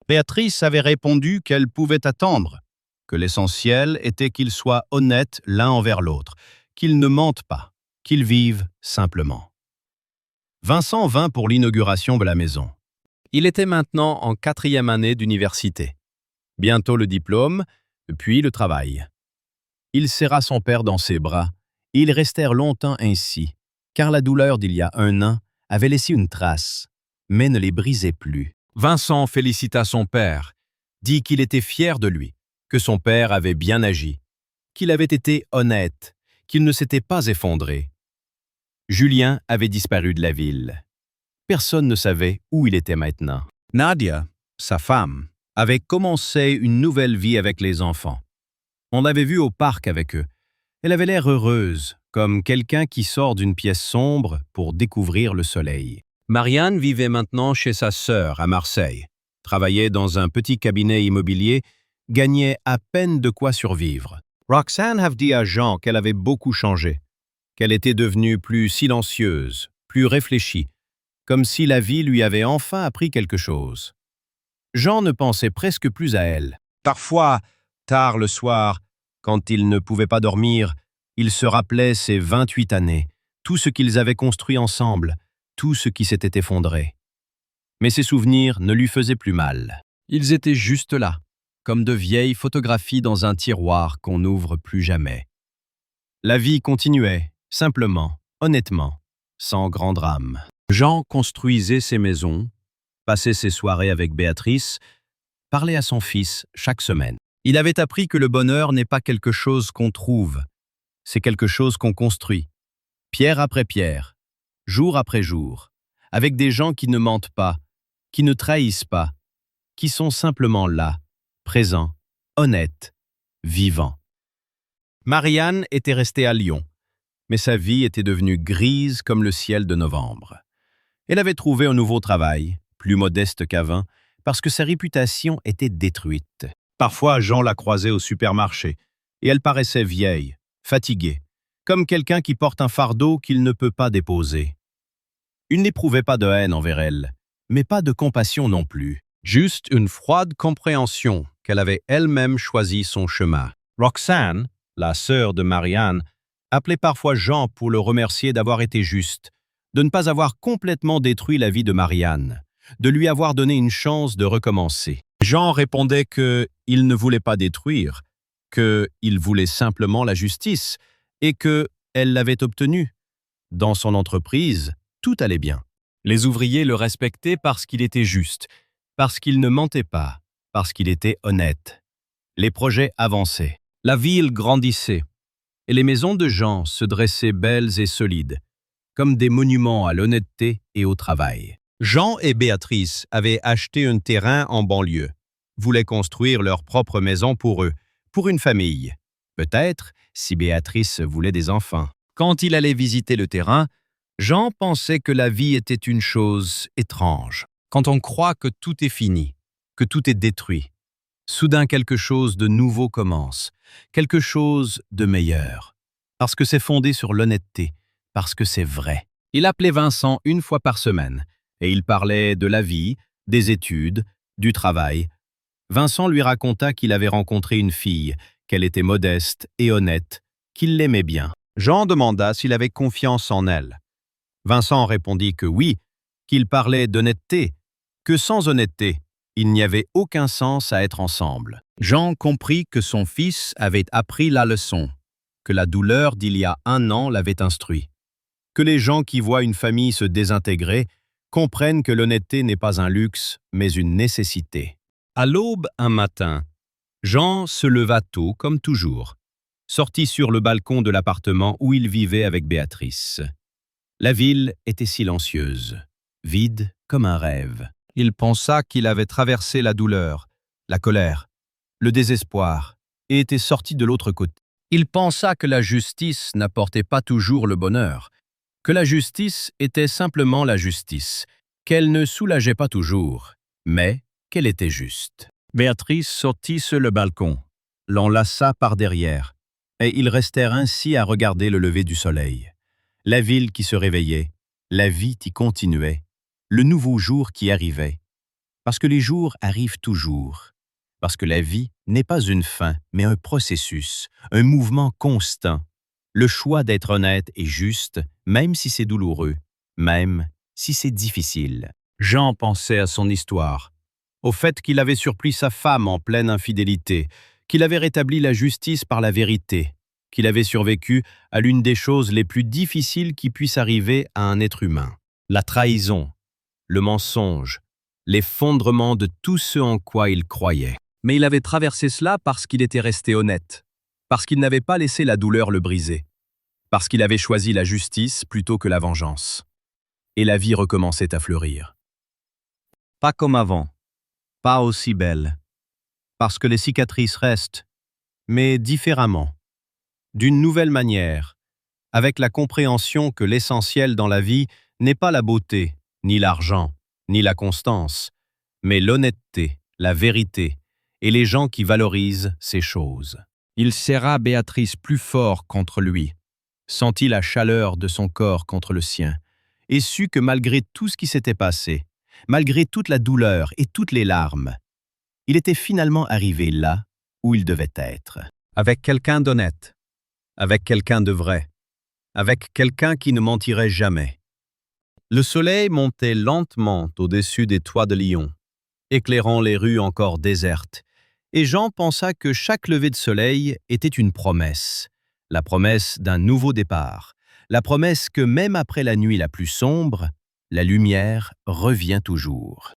B: Béatrice avait répondu qu'elle pouvait attendre, que l'essentiel était qu'ils soient honnêtes l'un envers l'autre, qu'ils ne mentent pas, qu'ils vivent simplement. Vincent vint pour l'inauguration de la maison. Il était maintenant en 4e année d'université. Bientôt le diplôme, puis le travail. Il serra son père dans ses bras, et ils restèrent longtemps ainsi, car la douleur d'il y a 1 an avait laissé une trace, mais ne les brisait plus. Vincent félicita son père, dit qu'il était fier de lui, que son père avait bien agi, qu'il avait été honnête, qu'il ne s'était pas effondré. Julien avait disparu de la ville. Personne ne savait où il était maintenant. Nadia, sa femme, avait commencé une nouvelle vie avec les enfants. On l'avait vue au parc avec eux. Elle avait l'air heureuse, comme quelqu'un qui sort d'une pièce sombre pour découvrir le soleil. Marianne vivait maintenant chez sa sœur à Marseille, travaillait dans un petit cabinet immobilier, gagnait à peine de quoi survivre. Roxane avait dit à Jean qu'elle avait beaucoup changé, qu'elle était devenue plus silencieuse, plus réfléchie, comme si la vie lui avait enfin appris quelque chose. Jean ne pensait presque plus à elle. Parfois, tard le soir, quand il ne pouvait pas dormir, il se rappelait ses 28 années, tout ce qu'ils avaient construit ensemble, tout ce qui s'était effondré. Mais ces souvenirs ne lui faisaient plus mal. Ils étaient juste là, comme de vieilles photographies dans un tiroir qu'on n'ouvre plus jamais. La vie continuait, simplement, honnêtement, sans grand drame. Jean construisait ses maisons, passait ses soirées avec Béatrice, parlait à son fils chaque semaine. Il avait appris que le bonheur n'est pas quelque chose qu'on trouve, c'est quelque chose qu'on construit, pierre après pierre, jour après jour, avec des gens qui ne mentent pas, qui ne trahissent pas, qui sont simplement là, présents, honnêtes, vivants. Marianne était restée à Lyon, mais sa vie était devenue grise comme le ciel de novembre. Elle avait trouvé un nouveau travail, plus modeste qu'avant, parce que sa réputation était détruite. Parfois, Jean la croisait au supermarché, et elle paraissait vieille, fatiguée, comme quelqu'un qui porte un fardeau qu'il ne peut pas déposer. Il n'éprouvait pas de haine envers elle, mais pas de compassion non plus, juste une froide compréhension qu'elle avait elle-même choisi son chemin. Roxane, la sœur de Marianne, appelait parfois Jean pour le remercier d'avoir été juste, de ne pas avoir complètement détruit la vie de Marianne, de lui avoir donné une chance de recommencer. Jean répondait qu'il ne voulait pas détruire, qu'il voulait simplement la justice et qu'elle l'avait obtenue. Dans son entreprise, tout allait bien. Les ouvriers le respectaient parce qu'il était juste, parce qu'il ne mentait pas, parce qu'il était honnête. Les projets avançaient, la ville grandissait, et les maisons de Jean se dressaient belles et solides, comme des monuments à l'honnêteté et au travail. Jean et Béatrice avaient acheté un terrain en banlieue, voulaient construire leur propre maison pour eux, pour une famille. Peut-être si Béatrice voulait des enfants. Quand il allait visiter le terrain, Jean pensait que la vie était une chose étrange. Quand on croit que tout est fini, que tout est détruit, soudain quelque chose de nouveau commence, quelque chose de meilleur. Parce que c'est fondé sur l'honnêteté, parce que c'est vrai. Il appelait Vincent 1 fois par semaine, et il parlait de la vie, des études, du travail. Vincent lui raconta qu'il avait rencontré une fille, qu'elle était modeste et honnête, qu'il l'aimait bien. Jean demanda s'il avait confiance en elle. Vincent répondit que oui, qu'il parlait d'honnêteté, que sans honnêteté, il n'y avait aucun sens à être ensemble. Jean comprit que son fils avait appris la leçon, que la douleur d'il y a 1 an l'avait instruit, que les gens qui voient une famille se désintégrer comprennent que l'honnêteté n'est pas un luxe, mais une nécessité. À l'aube un matin, Jean se leva tôt comme toujours, sortit sur le balcon de l'appartement où il vivait avec Béatrice. La ville était silencieuse, vide comme un rêve.
A: Il pensa qu'il avait traversé la douleur, la colère, le désespoir, et était sorti de l'autre côté. Il pensa que la justice n'apportait pas toujours le bonheur, que la justice était simplement la justice, qu'elle ne soulageait pas toujours, mais qu'elle était juste.
B: Béatrice sortit sur le balcon, l'enlaça par derrière, et ils restèrent ainsi à regarder le lever du soleil. La ville qui se réveillait, la vie qui continuait, le nouveau jour qui arrivait. Parce que les jours arrivent toujours. Parce que la vie n'est pas une fin, mais un processus, un mouvement constant. Le choix d'être honnête et juste, même si c'est douloureux, même si c'est difficile. Jean pensait à son histoire, au fait qu'il avait surpris sa femme en pleine infidélité, qu'il avait rétabli la justice par la vérité, qu'il avait survécu à l'une des choses les plus difficiles qui puissent arriver à un être humain. La trahison, le mensonge, l'effondrement de tout ce en quoi il croyait. Mais il avait traversé cela parce qu'il était resté honnête, parce qu'il n'avait pas laissé la douleur le briser, parce qu'il avait choisi la justice plutôt que la vengeance. Et la vie recommençait à fleurir. Pas comme avant, pas aussi belle, parce que les cicatrices restent, mais différemment, d'une nouvelle manière, avec la compréhension que l'essentiel dans la vie n'est pas la beauté, ni l'argent, ni la constance, mais l'honnêteté, la vérité, et les gens qui valorisent ces choses. Il serra Béatrice plus fort contre lui, sentit la chaleur de son corps contre le sien, et sut que malgré tout ce qui s'était passé, malgré toute la douleur et toutes les larmes, il était finalement arrivé là où il devait être. Avec quelqu'un d'honnête, avec quelqu'un de vrai, avec quelqu'un qui ne mentirait jamais. Le soleil montait lentement au-dessus des toits de Lyon, éclairant les rues encore désertes, et Jean pensa que chaque lever de soleil était une promesse, la promesse d'un nouveau départ, la promesse que même après la nuit la plus sombre, la lumière revient toujours.